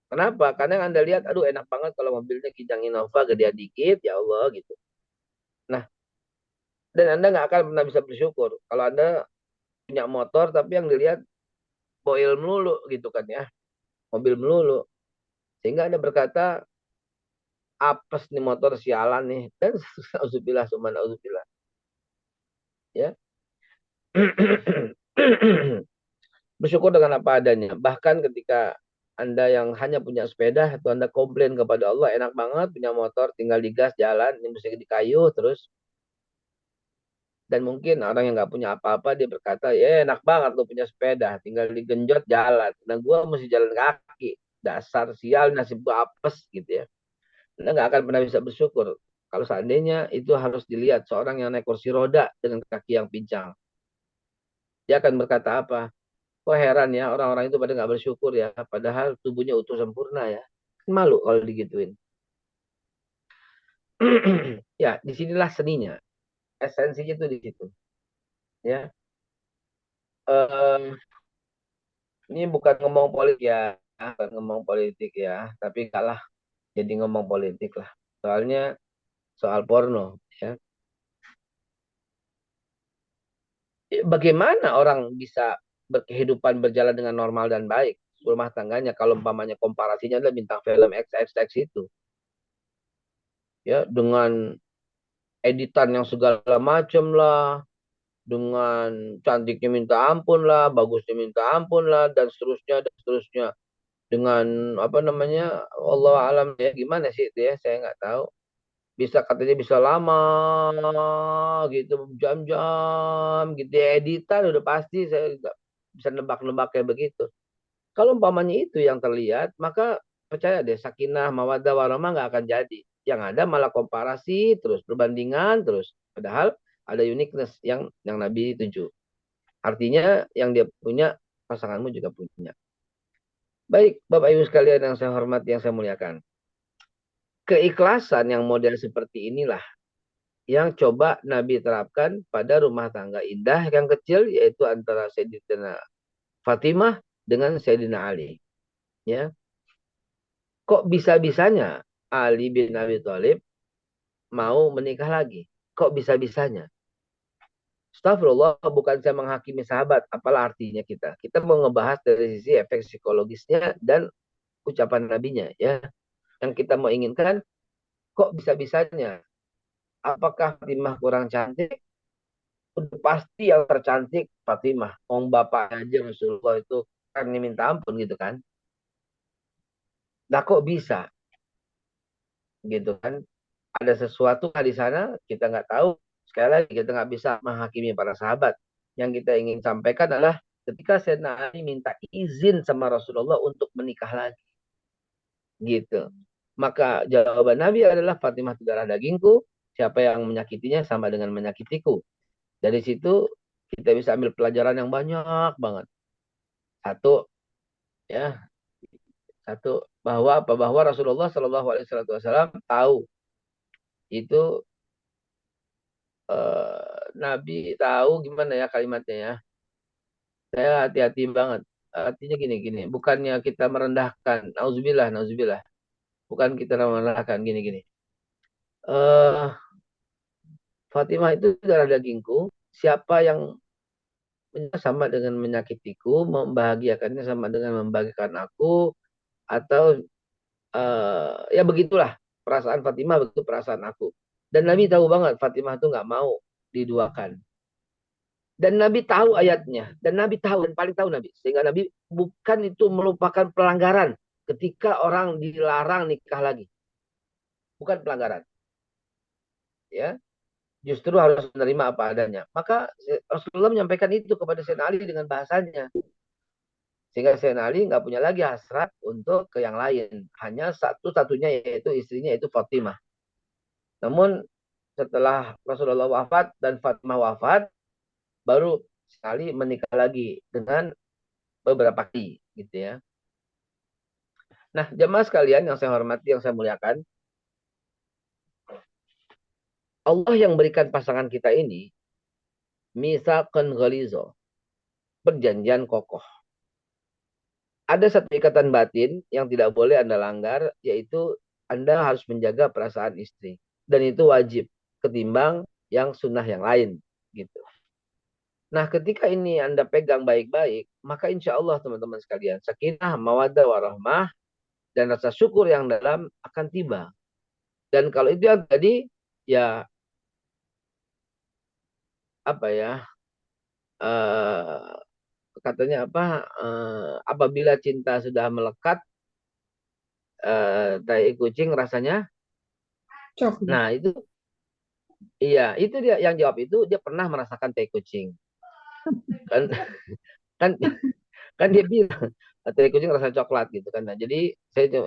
Speaker 3: Kenapa? Karena Anda lihat, aduh enak banget kalau mobilnya Kijang Innova, gedean dikit, ya Allah gitu. Nah, dan Anda nggak akan pernah bisa bersyukur kalau Anda punya motor tapi yang dilihat boil melulu gitu kan ya, mobil melulu. Sehingga Anda berkata, apes nih motor, sialan nih. Dan auzubillah, summa auzubillah. Ya. Bersyukur dengan apa adanya. Bahkan ketika Anda yang hanya punya sepeda, atau Anda komplain kepada Allah, enak banget punya motor, tinggal digas, jalan, ini mesti di kayu, terus. Dan mungkin orang yang nggak punya apa-apa, dia berkata, ya enak banget lo punya sepeda, tinggal digenjot, jalan. Dan gua mesti jalan kaki. Dasar sial, nasib gua apes gitu ya. Anda nggak akan pernah bisa bersyukur. Kalau seandainya itu harus dilihat seorang yang naik kursi roda dengan kaki yang pincang. Dia akan berkata apa? Kok heran ya orang-orang itu pada nggak bersyukur ya. Padahal tubuhnya utuh sempurna ya. Malu kalau digituin. Ya, disinilah seninya. Esensinya itu di situ. Ya, ini bukan ngomong politik ya. Bukan ngomong politik ya. Tapi kalah jadi ngomong politik lah. Soalnya soal porno. Ya. Bagaimana orang bisa berkehidupan berjalan dengan normal dan baik rumah tangganya kalau umpamanya komparasinya adalah bintang film XXX itu ya, dengan editan yang segala macam lah, dengan cantiknya minta ampun lah, bagusnya minta ampun lah, dan seterusnya dengan apa namanya, Allah alam ya, gimana sih itu ya, saya nggak tahu. Bisa katanya bisa lama gitu, jam-jam gitu ya, editan udah pasti saya nggak bisa nebak-nebak kayak begitu. Kalau umpamanya itu yang terlihat, maka percaya deh, sakinah, mawaddah, warahmah nggak akan jadi. Yang ada malah komparasi terus, perbandingan terus. Padahal ada uniqueness yang Nabi tuju. Artinya yang dia punya, pasanganmu juga punya. Baik, Bapak Ibu sekalian yang saya hormati, yang saya muliakan. Keikhlasan yang model seperti inilah yang coba Nabi terapkan pada rumah tangga indah yang kecil, yaitu antara Sayyidina Fatimah dengan Sayyidina Ali. Ya, kok bisa-bisanya Ali bin Abi Thalib mau menikah lagi? Kok bisa-bisanya? Astagfirullah, bukan saya menghakimi sahabat. Apalah artinya kita? Kita mau ngebahas dari sisi efek psikologisnya dan ucapan nabinya. Ya, yang kita mau inginkan, kok bisa-bisanya? Apakah Fatimah kurang cantik? Udah pasti yang tercantik Fatimah. Om bapak aja Rasulullah itu kan minta ampun gitu kan. Nah kok bisa gitu kan? Ada sesuatu di sana kita nggak tahu. Sekali lagi kita nggak bisa menghakimi para sahabat. Yang kita ingin sampaikan adalah ketika Sayyidina Ali minta izin sama Rasulullah untuk menikah lagi, gitu. Maka jawaban Nabi adalah Fatimah itu darah dagingku. Siapa yang menyakitinya sama dengan menyakitiku. Dari situ kita bisa ambil pelajaran yang banyak banget. Satu, ya, bahwa Rasulullah Shallallahu Alaihi Wasallam tahu itu, Nabi tahu gimana ya kalimatnya ya. Saya hati-hati banget. Artinya gini-gini. Bukannya kita merendahkan. Nauzubillah, nauzubillah. Bukan kita merendahkan gini-gini. Fatimah itu darah dagingku. Siapa yang sama dengan menyakitiku, membahagiakannya sama dengan membahagiakan aku, atau ya begitulah perasaan Fatimah, begitu perasaan aku. Dan Nabi tahu banget Fatimah itu nggak mau diduakan. Dan Nabi tahu ayatnya. Dan Nabi tahu, dan paling tahu Nabi. Sehingga Nabi bukan itu merupakan pelanggaran ketika orang dilarang nikah lagi. Bukan pelanggaran. Ya, justru harus menerima apa adanya. Maka Rasulullah menyampaikan itu kepada Sayyidina Ali dengan bahasanya. Sehingga Sayyidina Ali nggak punya lagi hasrat untuk ke yang lain. Hanya satu-satunya, yaitu istrinya, yaitu Fatimah. Namun setelah Rasulullah wafat dan Fatimah wafat, baru sekali menikah lagi dengan beberapa kali gitu ya. Nah, jemaah sekalian yang saya hormati, yang saya muliakan, Allah yang berikan pasangan kita ini mitsaqan ghaliza, perjanjian kokoh. Ada satu ikatan batin yang tidak boleh Anda langgar, yaitu Anda harus menjaga perasaan istri. Dan itu wajib, ketimbang yang sunnah yang lain. Gitu. Nah, ketika ini Anda pegang baik-baik, maka insya Allah teman-teman sekalian, sakinah, mawaddah, warahmah, dan rasa syukur yang dalam akan tiba. Dan kalau itu yang tadi, ya apa ya, katanya apa, apabila cinta sudah melekat, tai kucing rasanya.
Speaker 2: Coklat.
Speaker 3: Nah, itu iya, itu dia yang jawab itu dia pernah merasakan tai kucing. Kan kan kan dia bilang tai kucing rasa coklat gitu kan. Nah, jadi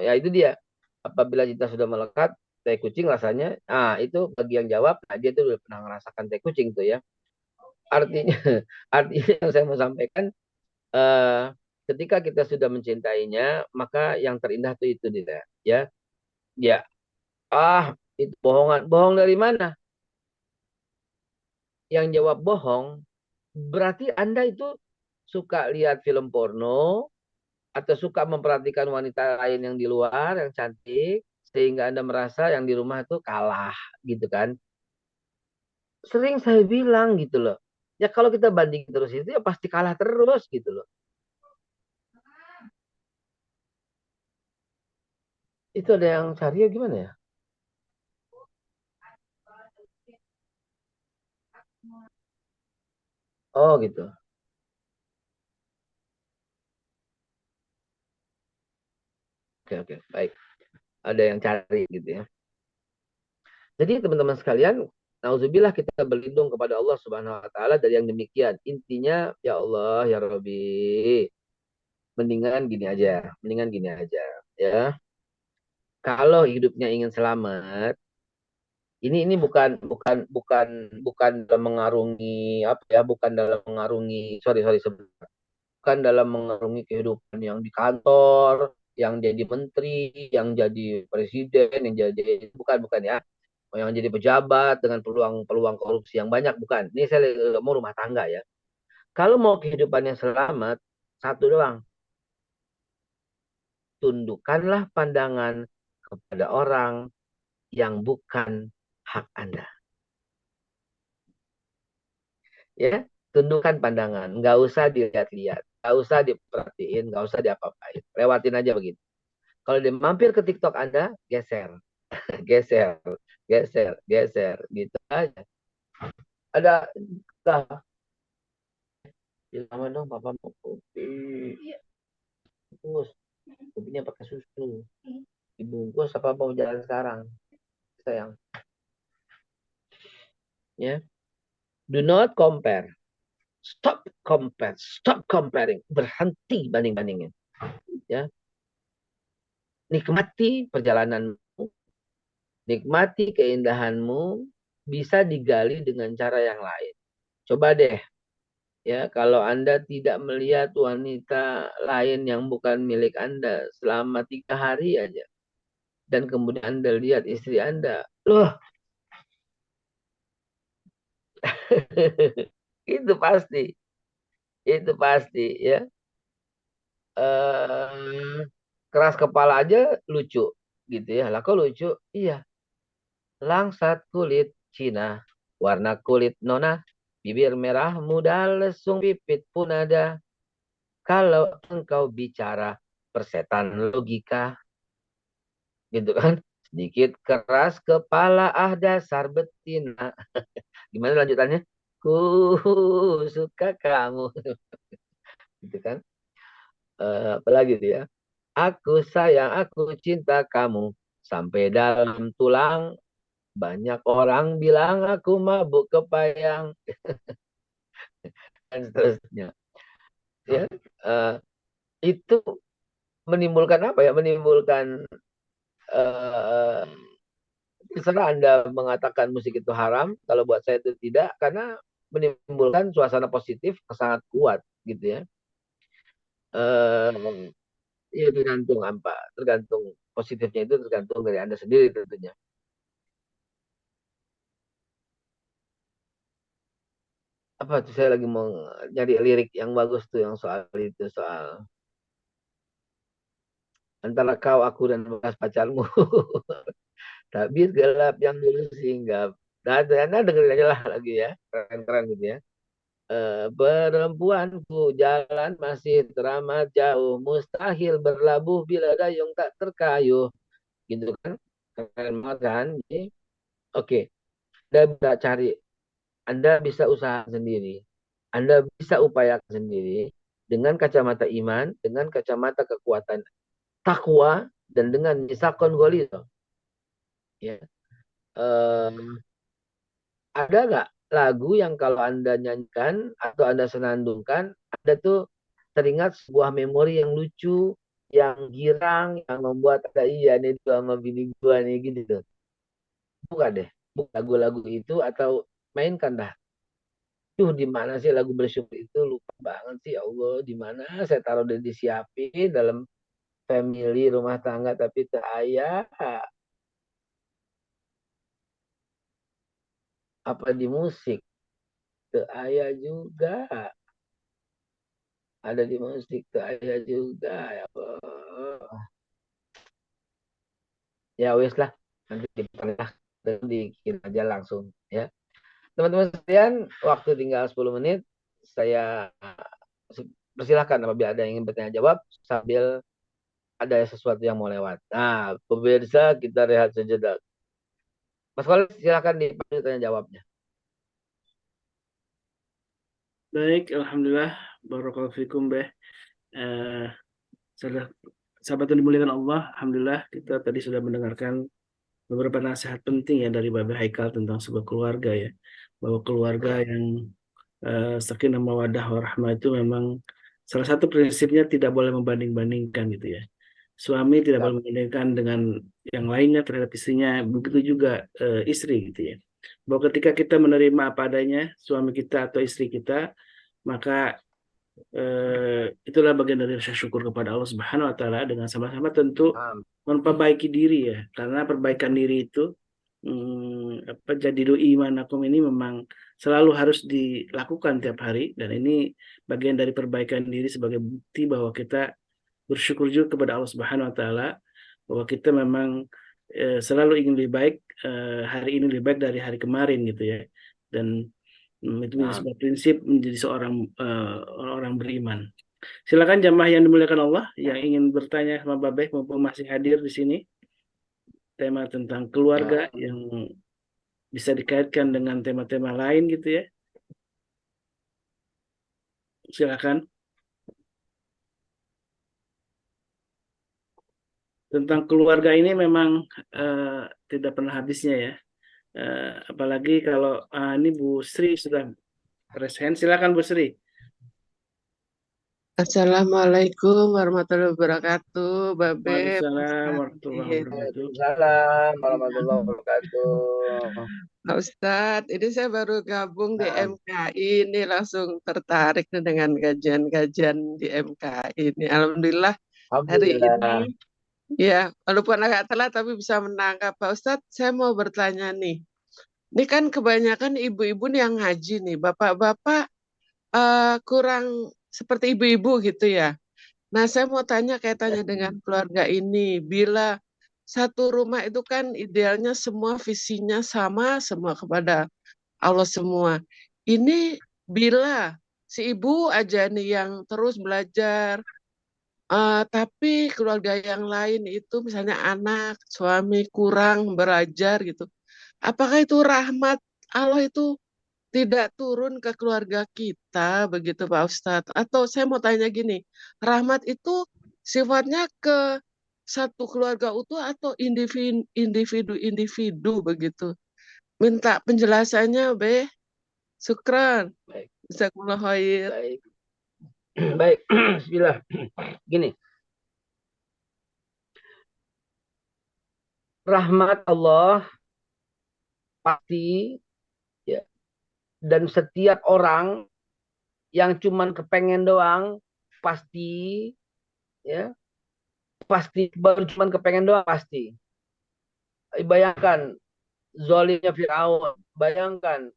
Speaker 3: ya itu dia. Apabila cinta sudah melekat, tai kucing rasanya, itu bagi yang jawab, nah dia tuh udah pernah merasakan tai kucing tuh ya. Artinya artinya yang saya mau sampaikan, eh, ketika kita sudah mencintainya, maka yang terindah tuh itu dia ya. Ya, itu bohongan. Bohong dari mana? Yang jawab bohong, berarti Anda itu suka lihat film porno atau suka memperhatikan wanita lain yang di luar yang cantik sehingga Anda merasa yang di rumah itu kalah gitu kan. Sering saya bilang gitu loh. Ya kalau kita banding terus itu ya pasti kalah terus gitu loh. Itu ada yang cari ya gimana ya? Oh gitu. Oke oke baik. Ada yang cari gitu ya. Jadi teman-teman sekalian, nauzubillah kita berlindung kepada Allah Subhanahu wa taala dari yang demikian. Intinya ya Allah ya Rabbi, mendingan gini aja ya. Kalau hidupnya ingin selamat, ini bukan bukan bukan bukan dalam mengarungi apa ya, bukan dalam mengarungi sorry sorry bukan dalam mengarungi kehidupan yang di kantor, yang jadi menteri, yang jadi presiden, yang jadi bukan ya, yang jadi pejabat dengan peluang-peluang korupsi yang banyak, bukan. Ini saya mau rumah tangga ya. Kalau mau kehidupan yang selamat, satu doang, tundukkanlah pandangan kepada orang yang bukan hak Anda. Ya, tundukkan pandangan, nggak usah dilihat-lihat, nggak usah diperhatiin, nggak usah diapa-apain, lewatin aja begitu. Kalau dia mampir ke TikTok Anda, geser, geser, geser, geser, gitu aja. Ada, lah, bilang dong, Papa mau kopi, terus kopinya pakai susu, dibungkus apa mau jalan sekarang, sayang. Ya, do not compare, stop comparing, berhenti banding-bandingin. Ya, nikmati perjalananmu, nikmati keindahanmu, bisa digali dengan cara yang lain. Coba deh, ya, kalau Anda tidak melihat wanita lain yang bukan milik Anda selama 3 hari aja, dan kemudian Anda lihat istri Anda, loh, itu pasti, ya. Eh, keras kepala aja lucu, gitu ya. Lah kok lucu? Iya, langsat kulit Cina, warna kulit nona, bibir merah muda, lesung pipit pun ada. Kalau engkau bicara persetan logika, gitu kan? Sedikit keras kepala, dasar betina. Gimana lanjutannya? Ku suka kamu, gitu kan? Apalagi tuh ya? Aku sayang, aku cinta kamu sampai dalam tulang. Banyak orang bilang aku mabuk kepayang, dan seterusnya. Ya, uh, itu menimbulkan apa ya? Menimbulkan uh, terserah Anda mengatakan musik itu haram. Kalau buat saya itu tidak, karena menimbulkan suasana positif sangat kuat, gitu ya. Uh, ya tergantung apa, tergantung positifnya itu tergantung dari Anda sendiri tentunya. apa tuh, saya lagi mau nyari lirik yang bagus tuh, yang soal itu, soal antara kau, aku, dan bekas pacarmu. Tabir gelap yang dulu singgah. Nah, Anda dengerin aja lah lagi ya, keren-keren gitu ya. Perempuanku, jalan masih teramat jauh, mustahil berlabuh bila dayung tak terkayuh. Gitu kan, keren banget kan. Jadi, oke, Anda bisa cari, Anda bisa usaha sendiri, Anda bisa upayakan sendiri dengan kacamata iman, dengan kacamata kekuatan takwa, dan dengan misakon golido. Ya. Eh, ada nggak lagu yang kalau Anda nyanyikan atau Anda senandungkan, Anda tuh teringat sebuah memori yang lucu, yang girang, yang membuat ada iya nih tuh sama bini gua nih gitu tuh. Buka deh, buka lagu-lagu itu atau mainkan dah. Tuh di mana sih lagu bersyukur itu, lupa banget sih, ya Allah, di mana saya taruh dan disiapin dalam family rumah tangga tapi tak ayah, apa di musik tak ayah juga, ada di musik tak ayah juga, ya Allah. Ya wis lah, nanti diperlah dikira aja langsung ya. Teman-teman sekalian, waktu tinggal 10 menit, saya persilahkan apabila ada yang ingin bertanya jawab sambil ada sesuatu yang mau lewat. Nah, pemirsa, kita rehat sejenak. Mas Khalid, silakan dipanggil tanya jawabnya.
Speaker 1: Baik, alhamdulillah, barakallahu fikum beh. Eh, sahabat sahabat yang dimuliakan Allah, alhamdulillah kita tadi sudah mendengarkan beberapa nasihat penting ya dari Babe Haikal tentang sebuah keluarga ya. Bahwa keluarga yang sakinah mawaddah warahmah itu memang salah satu prinsipnya tidak boleh membanding-bandingkan gitu ya. Suami tidak boleh membandingkan dengan yang lainnya terhadap istrinya, begitu juga istri gitu ya. Bahwa ketika kita menerima apa adanya suami kita atau istri kita, maka itulah bagian dari rasa syukur kepada Allah Subhanahu wa taala, dengan sama-sama tentu memperbaiki diri ya. Karena perbaikan diri itu apa jadi doi manakum ini memang selalu harus dilakukan tiap hari, dan ini bagian dari perbaikan diri sebagai bukti bahwa kita bersyukur juga kepada Allah Subhanahu wa taala, bahwa kita memang selalu ingin lebih baik, hari ini lebih baik dari hari kemarin gitu ya. Dan itu menjadi sebuah prinsip menjadi seorang orang beriman. Silakan jamaah yang dimuliakan Allah yang ingin bertanya sama Babeh mumpung masih hadir di sini, tema tentang keluarga yang bisa dikaitkan dengan tema-tema lain gitu ya. Silakan. Tentang keluarga ini memang tidak pernah habisnya ya. Apalagi kalau ini Bu Sri sudah present. Silakan Bu Sri.
Speaker 5: Assalamualaikum warahmatullahi wabarakatuh, Babe,
Speaker 1: Waalaikumsalam
Speaker 5: Pak
Speaker 1: warahmatullahi
Speaker 5: Ustadz.
Speaker 1: wabarakatuh.
Speaker 3: Waalaikumsalam warahmatullahi wabarakatuh.
Speaker 5: Pak Ustadz, ini saya baru gabung di MKI, ini langsung tertarik nih dengan kajian-kajian di MKI ini. Alhamdulillah hari
Speaker 3: Alhamdulillah.
Speaker 5: ini, ya walaupun agak telat tapi bisa menangkap. Pak Ustadz, saya mau bertanya nih. Ini kan kebanyakan ibu-ibu nih yang ngaji nih, bapak-bapak kurang seperti ibu-ibu gitu ya. Nah, saya mau tanya kaitannya dengan keluarga ini. Bila satu rumah itu kan idealnya semua visinya sama, semua kepada Allah semua. Ini bila si ibu aja nih yang terus belajar, tapi keluarga yang lain itu misalnya anak, suami kurang belajar gitu. Apakah itu rahmat Allah itu tidak turun ke keluarga kita begitu Pak Ustadz? Atau saya mau tanya gini, rahmat itu sifatnya ke satu keluarga utuh atau individu-individu begitu? Minta penjelasannya, Be. Syukran.
Speaker 3: Baik.
Speaker 5: Jazakumullah khair.
Speaker 3: Baik. Baik. Bismillah. Gini. Rahmat Allah pasti ya, dan setiap orang yang cuman kepengen doang pasti ya, pasti baru cuman kepengen doang pasti. Bayangkan zolimnya Firaun, bayangkan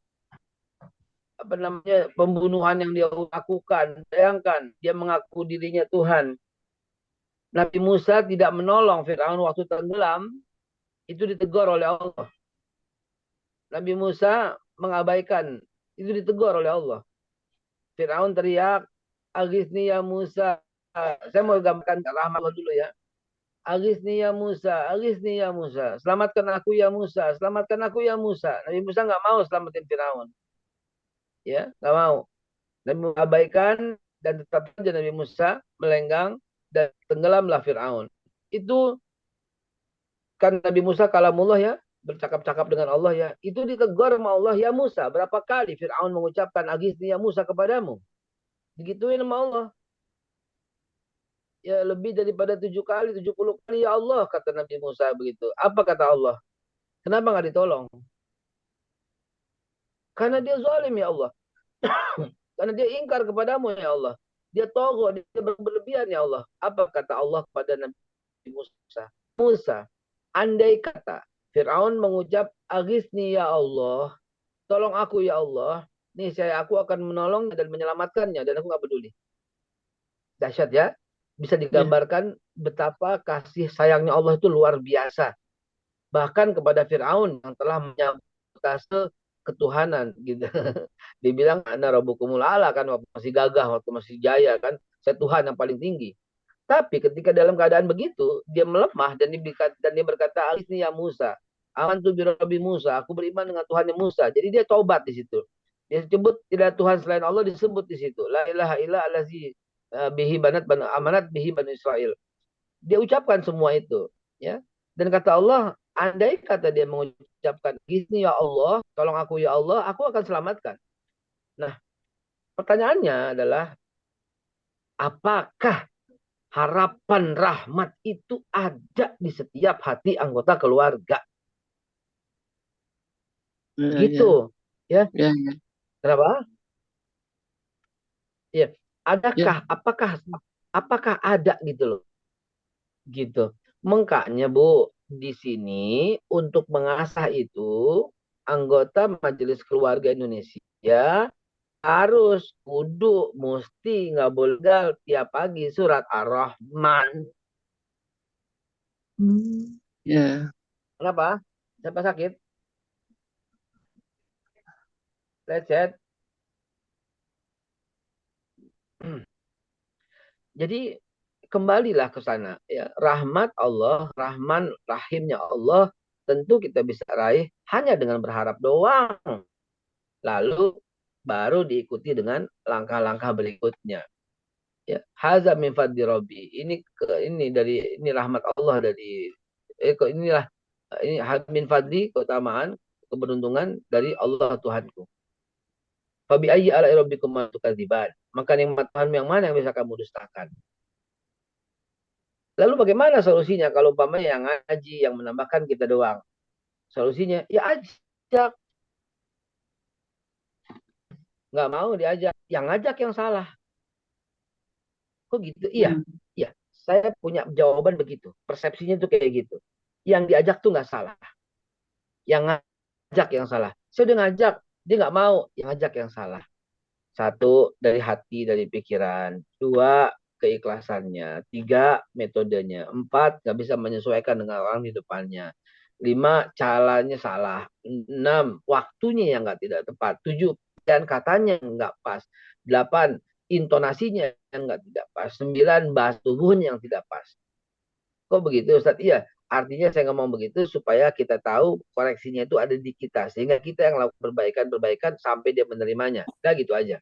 Speaker 3: apa namanya, pembunuhan yang dia lakukan. Bayangkan, dia mengaku dirinya Tuhan. Nabi Musa tidak menolong Fir'aun waktu tenggelam, itu ditegur oleh Allah. Nabi Musa mengabaikan, itu ditegur oleh Allah. Fir'aun teriak, Aghithni ya Musa. Saya mau gambarkan rahmat Allah dulu ya. Aghithni ya Musa, Aghithni ya Musa. Selamatkan aku ya Musa, selamatkan aku ya Musa. Nabi Musa nggak mau selamatin Fir'aun. Ya, nggak mau. Dan mengabaikan, dan tetap saja Nabi Musa melenggang dan tenggelamlah Fir'aun. Itu kan Nabi Musa kalamullah ya, bercakap-cakap dengan Allah ya. Itu ditegur sama Allah, ya Musa. Berapa kali Fir'aun mengucapkan Aghithni ya Musa kepadamu? Digituin sama Allah. Ya lebih daripada 7 kali, 70 kali, ya Allah, kata Nabi Musa begitu. Apa kata Allah? Kenapa nggak ditolong? Karena dia zalim ya Allah. Karena dia ingkar kepadamu ya Allah. Dia togo, dia berlebihan ya Allah. Apa kata Allah kepada Nabi Musa? Musa, andai kata Fir'aun mengucap Aghithni ya Allah, tolong aku ya Allah, nih aku akan menolongnya dan menyelamatkannya, dan aku nggak peduli. Dahsyat ya. Bisa digambarkan betapa kasih sayangnya Allah itu luar biasa. Bahkan kepada Fir'aun yang telah menyabotase ketuhanan gitu. Dibilang ana rabbukumul a'la kan, waktu masih gagah, waktu masih jaya kan, saya Tuhan yang paling tinggi. Tapi ketika dalam keadaan begitu, dia melemah dan dia berkata, "Alisni ya Musa, amantu bi rabbi Musa, aku beriman dengan Tuhan Musa." Jadi dia taubat di situ. Dia sebut tidak Tuhan selain Allah, disebut di situ. La ilaha illa allazi bihi banat amanat bihi bani Israel. Dia ucapkan semua itu, ya. Dan kata Allah, andai kata dia mengucapkan gini, ya Allah, tolong aku ya Allah, aku akan selamatkan. Nah, pertanyaannya adalah, apakah harapan rahmat itu ada di setiap hati anggota keluarga? Gitu, ya. Kenapa? Ya, adakah, apakah ada gitu loh, gitu. Makanya Bu, di sini untuk mengasah itu, anggota Majelis Keluarga Indonesia harus mesti nggak boleh gagal tiap pagi surat Ar-Rahman. Kenapa? Siapa sakit? Lecet. Jadi kembalilah ke sana ya. Rahmat Allah, Rahman, Rahimnya Allah tentu kita bisa raih hanya dengan berharap doang. Lalu baru diikuti dengan langkah-langkah berikutnya. Ya, haza min fadli rabbi. Ini rahmat Allah dari inilah ini min fadli, keutamaan, keberuntungan dari Allah Tuhanku. Fabi ayyi ala rabbikum tukadziban. Maka nikmat Tuhan yang mana yang bisa kamu dustakan? Lalu bagaimana solusinya kalau umpamanya yang ngaji, yang menambahkan kita doang? Solusinya ya ajak. Nggak mau diajak, yang ngajak yang salah. Kok gitu? Iya, iya. Saya punya jawaban begitu. Persepsinya tuh kayak gitu. Yang diajak tuh nggak salah. Yang ngajak yang salah. Saya udah ngajak, dia nggak mau. Yang ngajak yang salah. Satu, dari hati, dari pikiran. Dua, keikhlasannya. Tiga, metodenya. Empat, nggak bisa menyesuaikan dengan orang di depannya. Lima, caranya salah. Enam, waktunya yang nggak tidak tepat. Tujuh, dan katanya nggak pas. Delapan, intonasinya yang nggak tidak pas. Sembilan, bahas tubuhnya yang tidak pas. Kok begitu Ustaz? Iya, artinya saya ngomong begitu supaya kita tahu koreksinya itu ada di kita. Sehingga kita yang lakukan perbaikan sampai dia menerimanya. Udah gitu aja.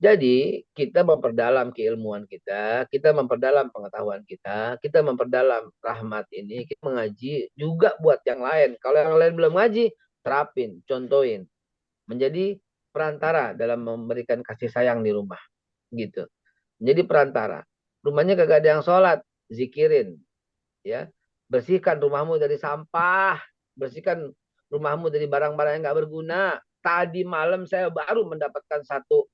Speaker 3: Jadi kita memperdalam keilmuan kita memperdalam pengetahuan kita memperdalam rahmat ini, kita mengaji juga buat yang lain. Kalau yang lain belum ngaji, terapin, contohin. Menjadi perantara dalam memberikan kasih sayang di rumah. Gitu. Menjadi perantara. Rumahnya kagak ada yang sholat, zikirin. Ya, bersihkan rumahmu dari sampah, bersihkan rumahmu dari barang-barang yang nggak berguna. Tadi malam saya baru mendapatkan satu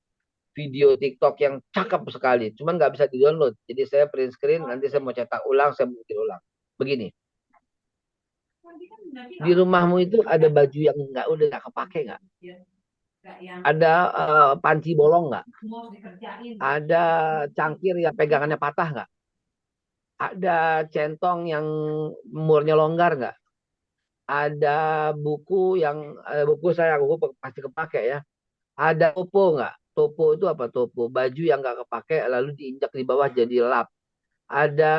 Speaker 3: video TikTok yang cakep sekali, cuman nggak bisa di-download. Jadi saya print screen, nanti saya mau cetak ulang, saya bikin ulang. Begini, di rumahmu itu ada baju yang udah nggak kepake nggak? Ada panci bolong nggak? Ada cangkir yang pegangannya patah nggak? Ada centong yang murnya longgar nggak? Ada buku yang buku pasti kepake ya. Ada topo nggak? Topo itu apa topo? Baju yang nggak kepake lalu diinjak di bawah jadi lap. Ada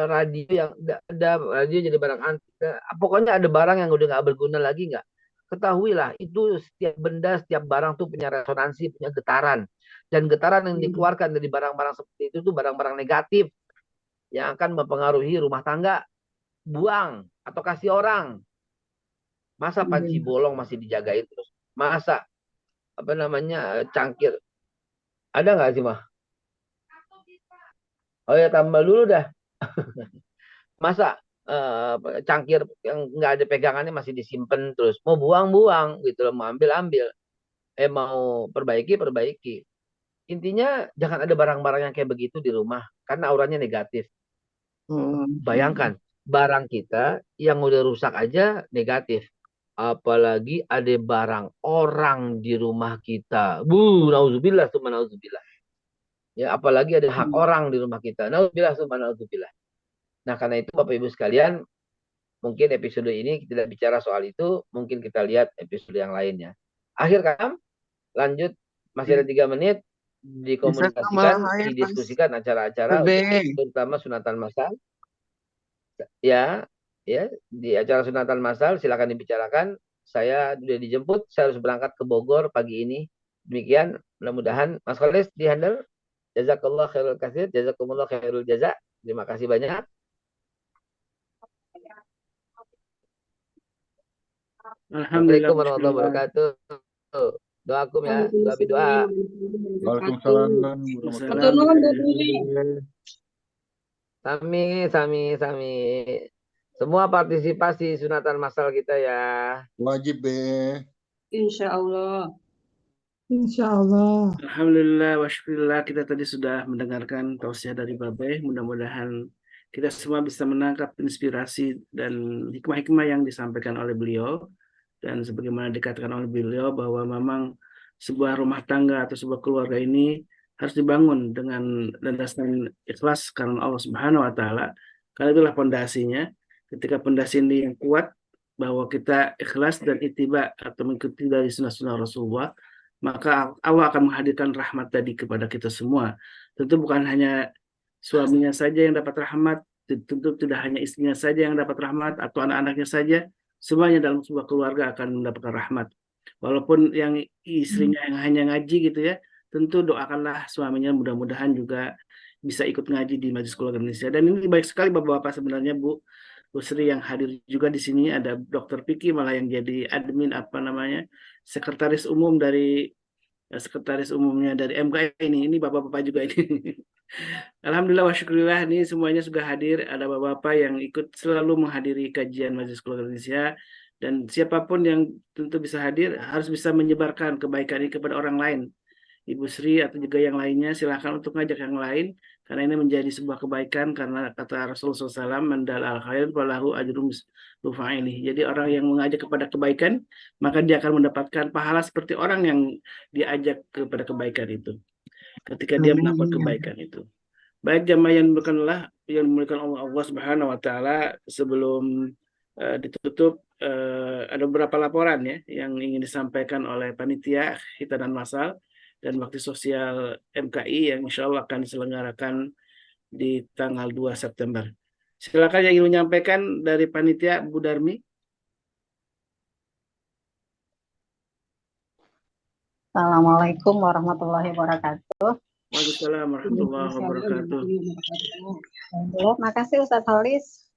Speaker 3: radio yang ada radio jadi barang antik. Pokoknya ada barang yang udah nggak berguna lagi nggak? Ketahuilah itu setiap benda, setiap barang tuh punya resonansi, punya getaran. Dan getaran yang dikeluarkan dari barang-barang seperti itu tuh barang-barang negatif yang akan mempengaruhi rumah tangga. Buang atau kasih orang. Masa panci bolong masih dijagain terus? Masa apa namanya cangkir? Ada nggak sih mah? Oh ya tambah dulu dah. Masa cangkir yang nggak ada pegangannya masih disimpan terus? Mau buang-buang gitu loh, mau ambil-ambil. Mau perbaiki. Intinya jangan ada barang-barang yang kayak begitu di rumah karena auranya negatif. Bayangkan barang kita yang udah rusak aja negatif. Apalagi ada barang orang di rumah kita. Nauzubillah summa nauzubillah. Ya, apalagi ada hak orang di rumah kita. Nauzubillah summa nauzubillah. Nah, karena itu Bapak Ibu sekalian, mungkin episode ini kita tidak bicara soal itu, mungkin kita lihat episode yang lainnya. Akhir kalam, lanjut, masih ada 3 menit, dikomunikasikan, didiskusikan acara-acara, terutama sunatan masal. Ya, di acara sunatan masal silakan dibicarakan. Saya sudah dijemput, saya harus berangkat ke Bogor pagi ini. Demikian, mudah-mudahan Mas Khalis dihandle. Jazakallah khairul katsir, jazakumullah khairul jaza. Terima kasih banyak. Assalamualaikum warahmatullahi wabarakatuh. Doakum ya, doa.
Speaker 6: Waalaikumsalam warahmatullahi wabarakatuh.
Speaker 3: Sami. Semua partisipasi sunatan masal kita ya.
Speaker 6: Wajib be.
Speaker 2: Insya Allah.
Speaker 1: Alhamdulillah wa syukurillah, kita tadi sudah mendengarkan tausiah dari Babe. Mudah-mudahan kita semua bisa menangkap inspirasi dan hikmah-hikmah yang disampaikan oleh beliau. Dan sebagaimana dikatakan oleh beliau bahwa memang sebuah rumah tangga atau sebuah keluarga ini harus dibangun dengan landasan ikhlas karena Allah Subhanahu wa taala. Karena itulah pondasinya. Ketika pondasi ini yang kuat, bahwa kita ikhlas dan ittiba atau mengikuti dari sunnah-sunnah Rasulullah, maka Allah akan menghadirkan rahmat tadi kepada kita semua. Tentu bukan hanya suaminya saja yang dapat rahmat, tentu tidak hanya istrinya saja yang dapat rahmat atau anak-anaknya saja, semuanya dalam sebuah keluarga akan mendapatkan rahmat. Walaupun yang istrinya yang hanya ngaji gitu ya, tentu doakanlah suaminya mudah-mudahan juga bisa ikut ngaji di Majelis Keluarga Indonesia. Dan ini baik sekali Bapak-bapak sebenarnya Bu Sri yang hadir juga di sini, ada Dr. Piki malah yang jadi admin sekretaris umumnya dari MKI ini bapak-bapak juga ini. Alhamdulillah wa syukurillah, ini semuanya sudah hadir, ada bapak-bapak yang ikut selalu menghadiri kajian Majelis Keluarga Indonesia, dan siapapun yang tentu bisa hadir harus bisa menyebarkan kebaikan ini kepada orang lain. Ibu Sri atau juga yang lainnya silahkan untuk ngajak yang lain, karena ini menjadi sebuah kebaikan, karena kata Rasulullah SAW, mandal al khair falahu ajrum fa'ilih. Jadi orang yang mengajak kepada kebaikan, maka dia akan mendapatkan pahala seperti orang yang diajak kepada kebaikan itu, ketika dia melakukan kebaikan itu. Baik jamaah yang dimuliakan Allah Subhanahu wa taala, sebelum ditutup ada beberapa laporan ya yang ingin disampaikan oleh panitia hitanan masal dan bakti sosial MKI yang insya Allah akan diselenggarakan di tanggal 2 September. Silakan yang ingin menyampaikan dari panitia, Bu Darmi.
Speaker 2: Assalamualaikum warahmatullahi wabarakatuh.
Speaker 1: Waalaikumsalam warahmatullahi wabarakatuh.
Speaker 2: Makasih Ustadz Halis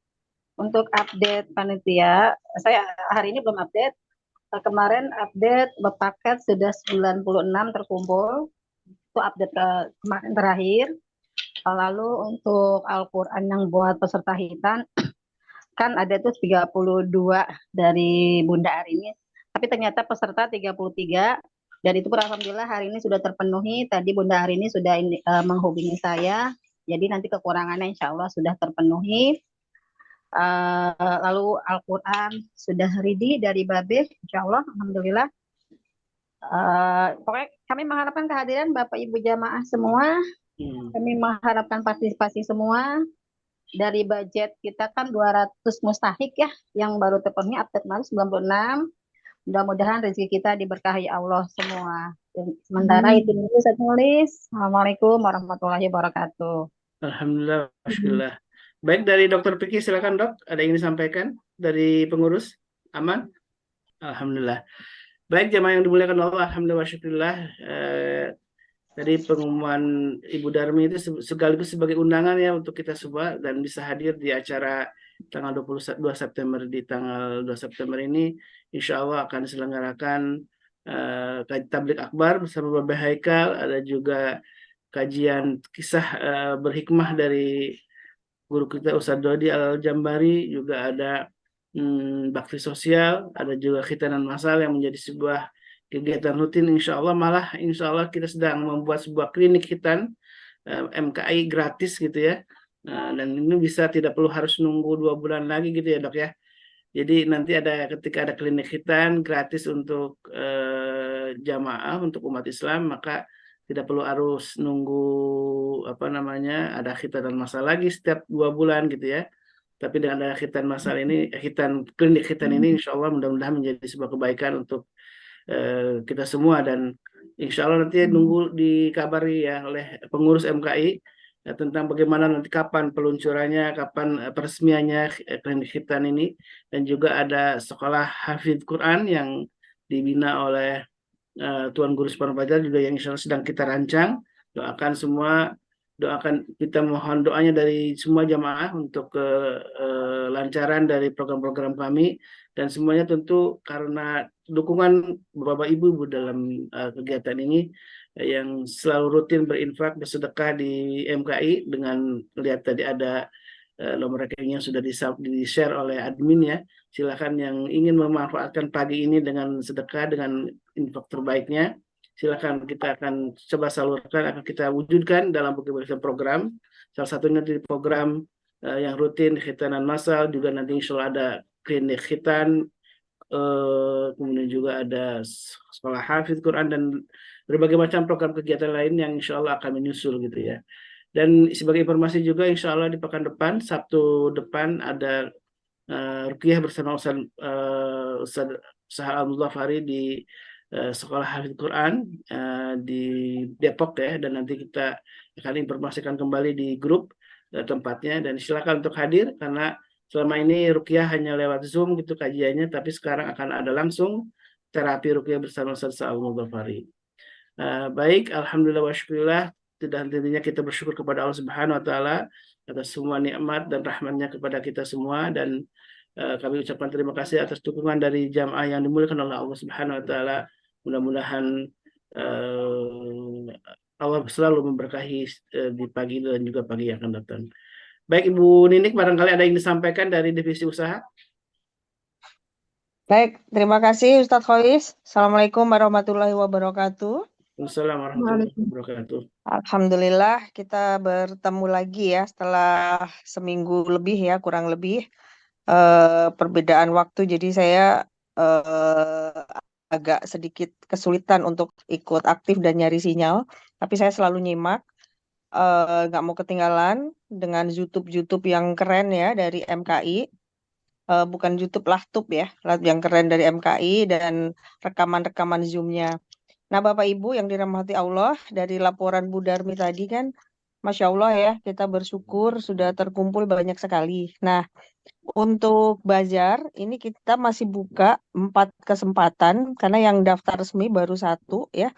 Speaker 2: untuk update panitia. Saya hari ini belum update. Kemarin update paket sudah 96 terkumpul. Itu update kemarin terakhir. Lalu untuk Al-Quran yang buat peserta hitan, kan ada tuh 32 dari Bunda Arini. Tapi ternyata peserta 33. Dan itu alhamdulillah hari ini sudah terpenuhi. Tadi Bunda Arini sudah menghubungi saya. Jadi nanti kekurangannya insya Allah sudah terpenuhi. Lalu Al-Quran sudah ready dari Babe, insya Allah, alhamdulillah. Pokoknya kami mengharapkan kehadiran Bapak Ibu jamaah semua. Kami mengharapkan partisipasi semua. Dari budget kita kan 200 mustahik ya, yang baru terpenuhi update kemarin 96. Mudah-mudahan rezeki kita diberkahi Allah semua. Sementara itu dulu saya tulis. Assalamualaikum warahmatullahi wabarakatuh.
Speaker 1: Alhamdulillah, alhamdulillah. Baik, dari Dokter Piki silakan Dok, ada yang disampaikan dari pengurus? Aman? Alhamdulillah. Baik, jemaah yang dimuliakan Allah, alhamdulillah, syukurillah. Tadi pengumuman Ibu Darmi itu sekaligus sebagai undangan ya untuk kita semua dan bisa hadir di acara tanggal 22 September. Di tanggal 2 September ini insya Allah akan diselenggarakan tablik akbar bersama Bapak Haikal, ada juga kajian kisah berhikmah dari guru kita Ustadz Dodi Al-Jambari, juga ada bakti sosial, ada juga khitanan masal yang menjadi sebuah kegiatan rutin. Insya Allah, malah insya Allah kita sedang membuat sebuah klinik khitan MKI gratis gitu ya. Dan ini bisa tidak perlu harus nunggu 2 bulan lagi gitu ya Dok ya. Jadi nanti ketika ada klinik khitan gratis untuk jamaah, untuk umat Islam, maka tidak perlu harus nunggu ada khitan masal lagi setiap 2 bulan gitu ya. Tapi dengan ada khitan masal ini, klinik khitan ini insya Allah mudah-mudahan menjadi sebuah kebaikan untuk kita semua, dan insya Allah nanti nunggu dikabari ya oleh pengurus MKI tentang bagaimana nanti kapan peluncurannya, kapan peresmiannya klinik khitan ini, dan juga ada sekolah hafidz Quran yang dibina oleh Tuan Guru Subhanahu Fajar juga yang insya Allah sedang kita rancang. Doakan kita mohon doanya dari semua jamaah untuk kelancaran dari program-program kami, dan semuanya tentu karena dukungan Bapak Ibu dalam kegiatan ini yang selalu rutin berinfak bersedekah di MKI. Dengan lihat tadi ada nomor rekening yang sudah di-share oleh admin ya. Silakan yang ingin memanfaatkan pagi ini dengan sedekah, dengan infak terbaiknya, silakan, kita akan coba salurkan, akan kita wujudkan dalam berbagai program. Salah satunya di program yang rutin khitanan massal, juga nanti insya Allah ada klinik khitan, kemudian juga ada sekolah hafidz Quran, dan berbagai macam program kegiatan lain yang insya Allah akan menyusul gitu ya. Dan sebagai informasi juga, insya Allah di pekan depan, Sabtu depan, ada ruqyah bersama Ustadz Sahal Al-Mudhafari di sekolah hafidz Quran di Depok ya, dan nanti kita akan informasikan kembali di grup tempatnya, dan silakan untuk hadir karena selama ini ruqyah hanya lewat Zoom gitu kajiannya, tapi sekarang akan ada langsung terapi ruqyah bersama Ustadz Al-Mudhafari. Baik, alhamdulillah wa syukurillah. Dan tentunya kita bersyukur kepada Allah Subhanahu wa taala atas semua nikmat dan rahmatnya kepada kita semua, dan kami ucapkan terima kasih atas dukungan dari jamaah yang dimuliakan oleh Allah Subhanahu wa taala. Mudah-mudahan Allah selalu memberkahi di pagi dan juga pagi yang akan datang. Baik, Ibu Ninik, barangkali ada yang disampaikan dari divisi usaha.
Speaker 7: Baik, terima kasih Ustadz Khois. Assalamualaikum warahmatullahi wabarakatuh.
Speaker 1: Wassalamualaikum warahmatullahi wabarakatuh.
Speaker 7: Alhamdulillah kita bertemu lagi ya setelah seminggu lebih ya, kurang lebih perbedaan waktu. Jadi saya agak sedikit kesulitan untuk ikut aktif dan nyari sinyal, tapi saya selalu nyimak, nggak mau ketinggalan dengan YouTube yang keren ya dari MKI. Bukan YouTube Lahtub ya, yang keren dari MKI dan rekaman-rekaman Zoom-nya. Nah, Bapak Ibu yang dirahmati Allah, dari laporan Bu Darmi tadi kan, Masya Allah ya, kita bersyukur sudah terkumpul banyak sekali. Nah, untuk bazar, ini kita masih buka 4 kesempatan, karena yang daftar resmi baru 1 ya.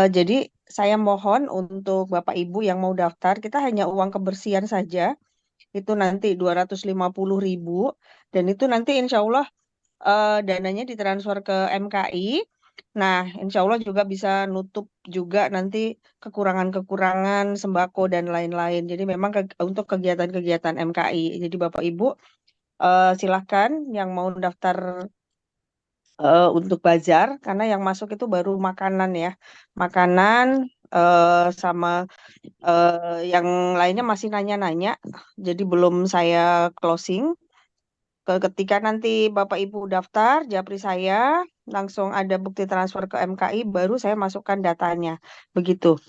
Speaker 7: Jadi saya mohon untuk Bapak Ibu yang mau daftar, kita hanya uang kebersihan saja, itu nanti 250.000, dan itu nanti insya Allah dananya ditransfer ke MKI. Nah, insya Allah juga bisa nutup juga nanti kekurangan-kekurangan sembako dan lain-lain. Jadi memang untuk kegiatan-kegiatan MKI. Jadi Bapak Ibu silahkan yang mau daftar untuk bazar, karena yang masuk itu baru makanan ya. Makanan sama yang lainnya masih nanya-nanya. Jadi belum saya closing. Ketika nanti Bapak Ibu daftar, japri saya, langsung ada bukti transfer ke MKI, baru saya masukkan datanya. Begitu.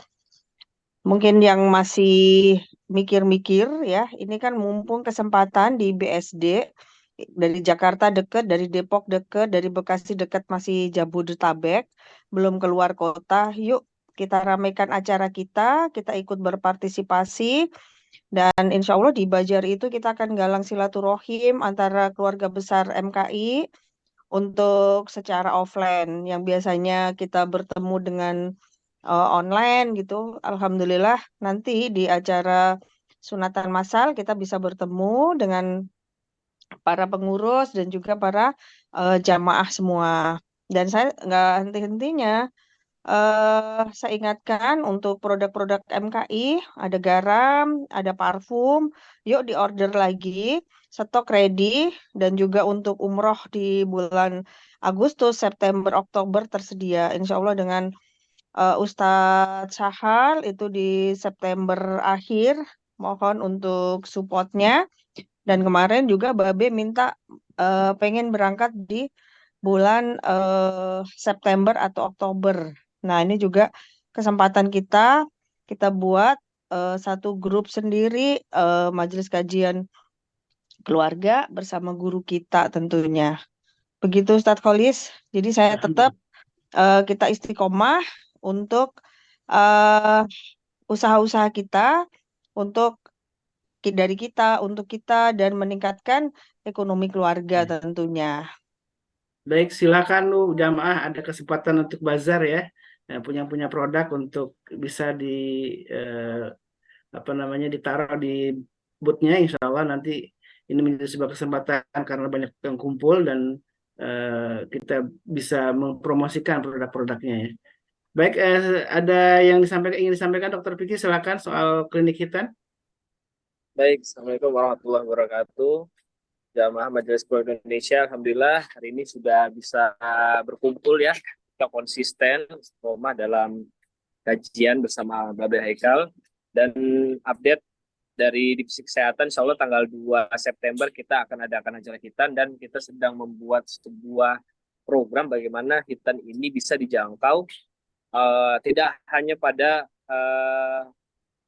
Speaker 7: Mungkin yang masih mikir-mikir ya, ini kan mumpung kesempatan di BSD, dari Jakarta deket, dari Depok deket, dari Bekasi deket, masih Jabodetabek, belum keluar kota. Yuk kita ramaikan acara kita ikut berpartisipasi. Dan insya Allah di Bajar itu kita akan galang silaturahim antara keluarga besar MKI untuk secara offline yang biasanya kita bertemu dengan online gitu. Alhamdulillah nanti di acara sunatan massal kita bisa bertemu dengan para pengurus dan juga para jamaah semua. Dan saya nggak henti-hentinya saya ingatkan untuk produk-produk MKI, ada garam, ada parfum, yuk diorder lagi, stok ready, dan juga untuk umroh di bulan Agustus, September, Oktober tersedia. Insya Allah dengan Ustadz Syahal itu di September akhir, mohon untuk supportnya. Dan kemarin juga Babe minta pengen berangkat di bulan September atau Oktober. Nah, ini juga kesempatan kita buat satu grup sendiri majelis kajian keluarga bersama guru kita tentunya. Begitu Ustadz Kholis. Jadi saya tetap kita istiqomah untuk usaha-usaha kita untuk dari kita untuk kita dan meningkatkan ekonomi keluarga tentunya.
Speaker 1: Baik, silakan lu jamaah ada kesempatan untuk bazar ya. Punya produk untuk bisa ditaruh di boothnya. Insya Allah nanti ini menjadi sebuah kesempatan karena banyak yang kumpul dan kita bisa mempromosikan produk-produknya ya. Baik, ada yang ingin disampaikan Dokter Vicky, silakan soal klinik hitan.
Speaker 3: Baik, Assalamualaikum warahmatullahi wabarakatuh. Jamaah Majelis Keluarga Indonesia, alhamdulillah hari ini sudah bisa berkumpul ya. Kita konsisten istiqomah dalam kajian bersama Babe Haikal dan update dari Divisi Kesehatan. Insya Allah tanggal 2 September kita akan adakan acara hitan dan kita sedang membuat sebuah program bagaimana hitan ini bisa dijangkau tidak hanya pada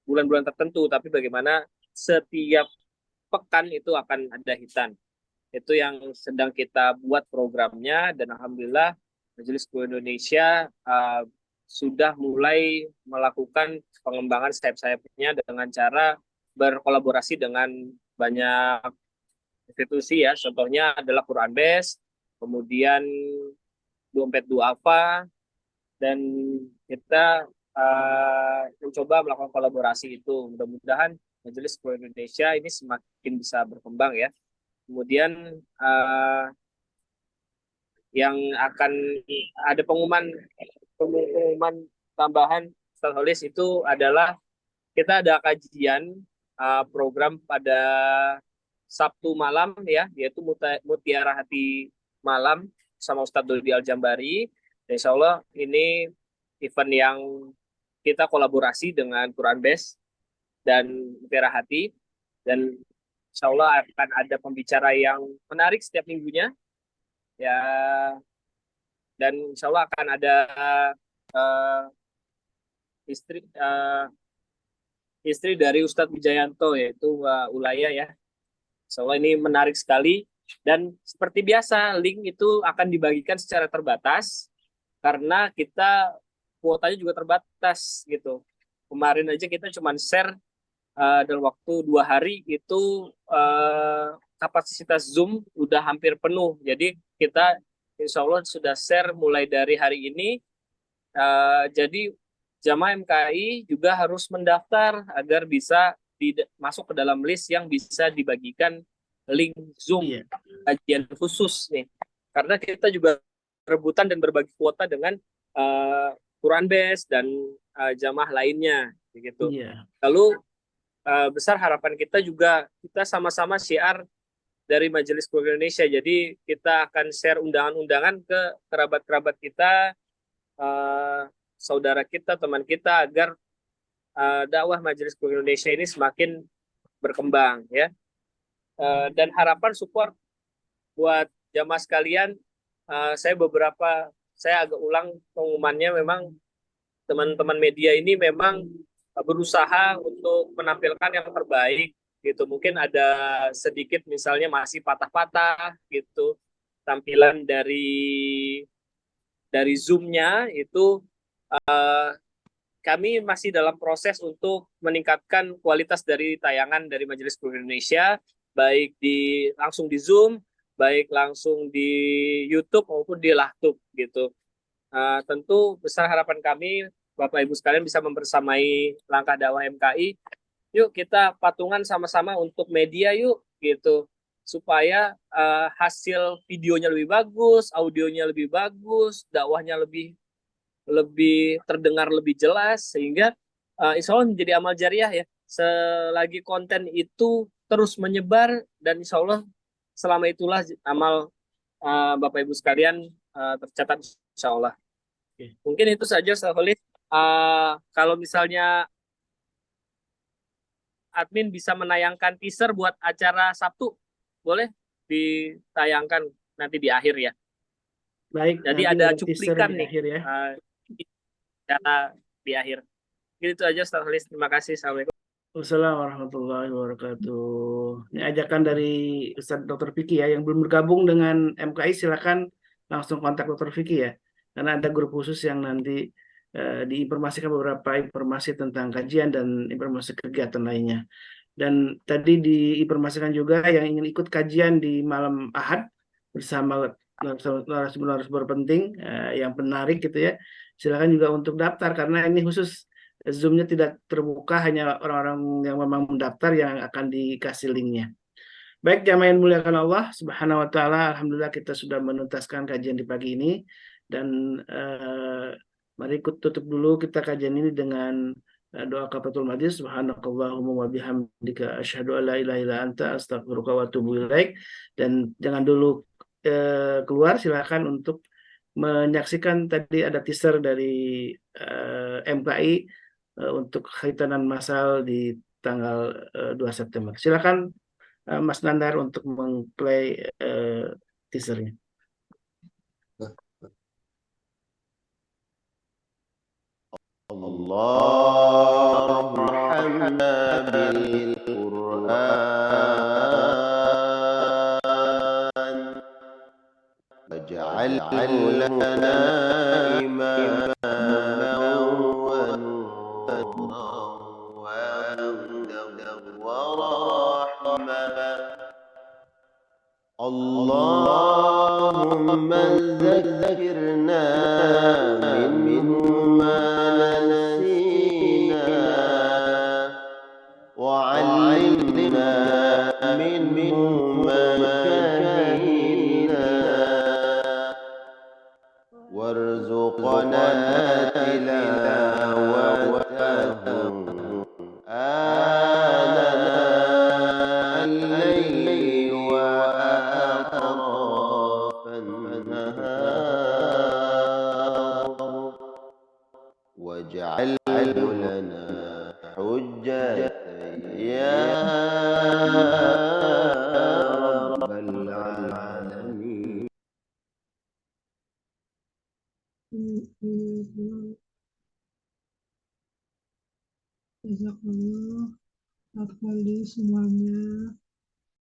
Speaker 3: bulan-bulan tertentu, tapi bagaimana setiap pekan itu akan ada hitan. Itu yang sedang kita buat programnya dan alhamdulillah Majelis Keluarga Indonesia sudah mulai melakukan pengembangan sayap-sayapnya dengan cara berkolaborasi dengan banyak institusi ya. Contohnya adalah Quran Base, kemudian Dompet Duafa, dan kita mencoba melakukan kolaborasi itu. Mudah-mudahan Majelis Keluarga Indonesia ini semakin bisa berkembang ya. Kemudian yang akan ada pengumuman tambahan Ustaz Holis itu adalah kita ada kajian program pada Sabtu malam ya, yaitu Mutiara Hati Malam sama Ustadz Dodi Al-Jambari. Insya Allah ini event yang kita kolaborasi dengan Quran Base dan Mutiara Hati, dan insya Allah akan ada pembicara yang menarik setiap minggunya ya, dan insya Allah akan ada istri dari Ustadz Wijayanto yaitu Ulaya ya. Insya Allah ini menarik sekali dan seperti biasa link itu akan dibagikan secara terbatas karena kita kuotanya juga terbatas gitu. Kemarin aja kita cuma share dalam waktu 2 hari itu kapasitas Zoom udah hampir penuh. Jadi kita insya Allah sudah share mulai dari hari ini. Jadi jamaah MKI juga harus mendaftar agar bisa masuk ke dalam list yang bisa dibagikan link Zoom kajian khusus nih. Karena kita juga rebutan dan berbagi kuota dengan Quran Base dan jamaah lainnya begitu. Lalu besar harapan kita juga kita sama-sama syiar dari Majelis Keluarga Indonesia. Jadi kita akan share undangan-undangan ke kerabat-kerabat kita, saudara kita, teman kita agar dakwah Majelis Keluarga Indonesia ini semakin berkembang ya. Dan harapan support
Speaker 8: buat jamaah sekalian, saya agak ulang pengumumannya. Memang teman-teman media ini memang berusaha untuk menampilkan yang terbaik gitu. Mungkin ada sedikit misalnya masih patah-patah gitu tampilan dari Zoom-nya itu. Kami masih dalam proses untuk meningkatkan kualitas dari tayangan dari Majelis Guru Indonesia, baik langsung di Zoom, baik langsung di YouTube maupun di Lahtub gitu. Tentu besar harapan kami Bapak Ibu sekalian bisa membersamai langkah dakwah MKI. Yuk kita patungan sama-sama untuk media yuk gitu, supaya hasil videonya lebih bagus, audionya lebih bagus, dakwahnya lebih terdengar lebih jelas, sehingga insya Allah menjadi amal jariah ya. Selagi konten itu terus menyebar, dan insya Allah selama itulah amal Bapak Ibu sekalian tercatat insya Allah. Mungkin itu saja Ustaz Khalid. Kalau misalnya admin bisa menayangkan teaser buat acara Sabtu, boleh ditayangkan nanti di akhir ya.
Speaker 1: Baik,
Speaker 8: Jadi
Speaker 1: nanti
Speaker 8: ada
Speaker 1: teaser
Speaker 8: cuplikan
Speaker 1: di
Speaker 8: nih
Speaker 1: akhir ya.
Speaker 8: cara di akhir. Gitu aja Ustaz Khalid. Terima kasih. Assalamualaikum.
Speaker 1: Wassalamualaikum warahmatullahi wabarakatuh. Ini ajakan dari Ustadz Dr. Vicky ya, yang belum bergabung dengan MKI silakan langsung kontak Dr. Vicky ya, karena ada grup khusus yang nanti diinformasikan beberapa informasi tentang kajian dan informasi kegiatan lainnya. Dan tadi diinformasikan juga yang ingin ikut kajian di malam Ahad bersama narasumber penting yang menarik gitu ya, silakan juga untuk daftar, karena ini khusus Zoom-nya tidak terbuka, hanya orang-orang yang memang mendaftar yang akan dikasih linknya. Baik, jamaah yang muliakan Allah Subhanahu wa Ta'ala, alhamdulillah kita sudah menuntaskan kajian di pagi ini, dan mari tutup dulu kita kajian ini dengan doa kafaratul majlis. Subhanakallahumma wa bihamdika asyhadu an la ilaha illa anta astaghfiruka wa atubu ilaik. Dan jangan dulu keluar, silakan untuk menyaksikan tadi ada teaser dari MKI untuk khitanan massal di tanggal 2 September. Silakan Mas Nandar untuk mengplay teasernya.
Speaker 9: اللهم ارحمنا بالقرآن واجعله لنا إماما ونورا وهدى ورحمة. اللهم ذكرنا منه ما نسينا وعلمنا منه ما جهلنا وارزقنا تلاوته آناء الليل وأطراف النهار واجعله لنا حجة يا رب العالمين.
Speaker 10: Jazakallah, Kali semuanya.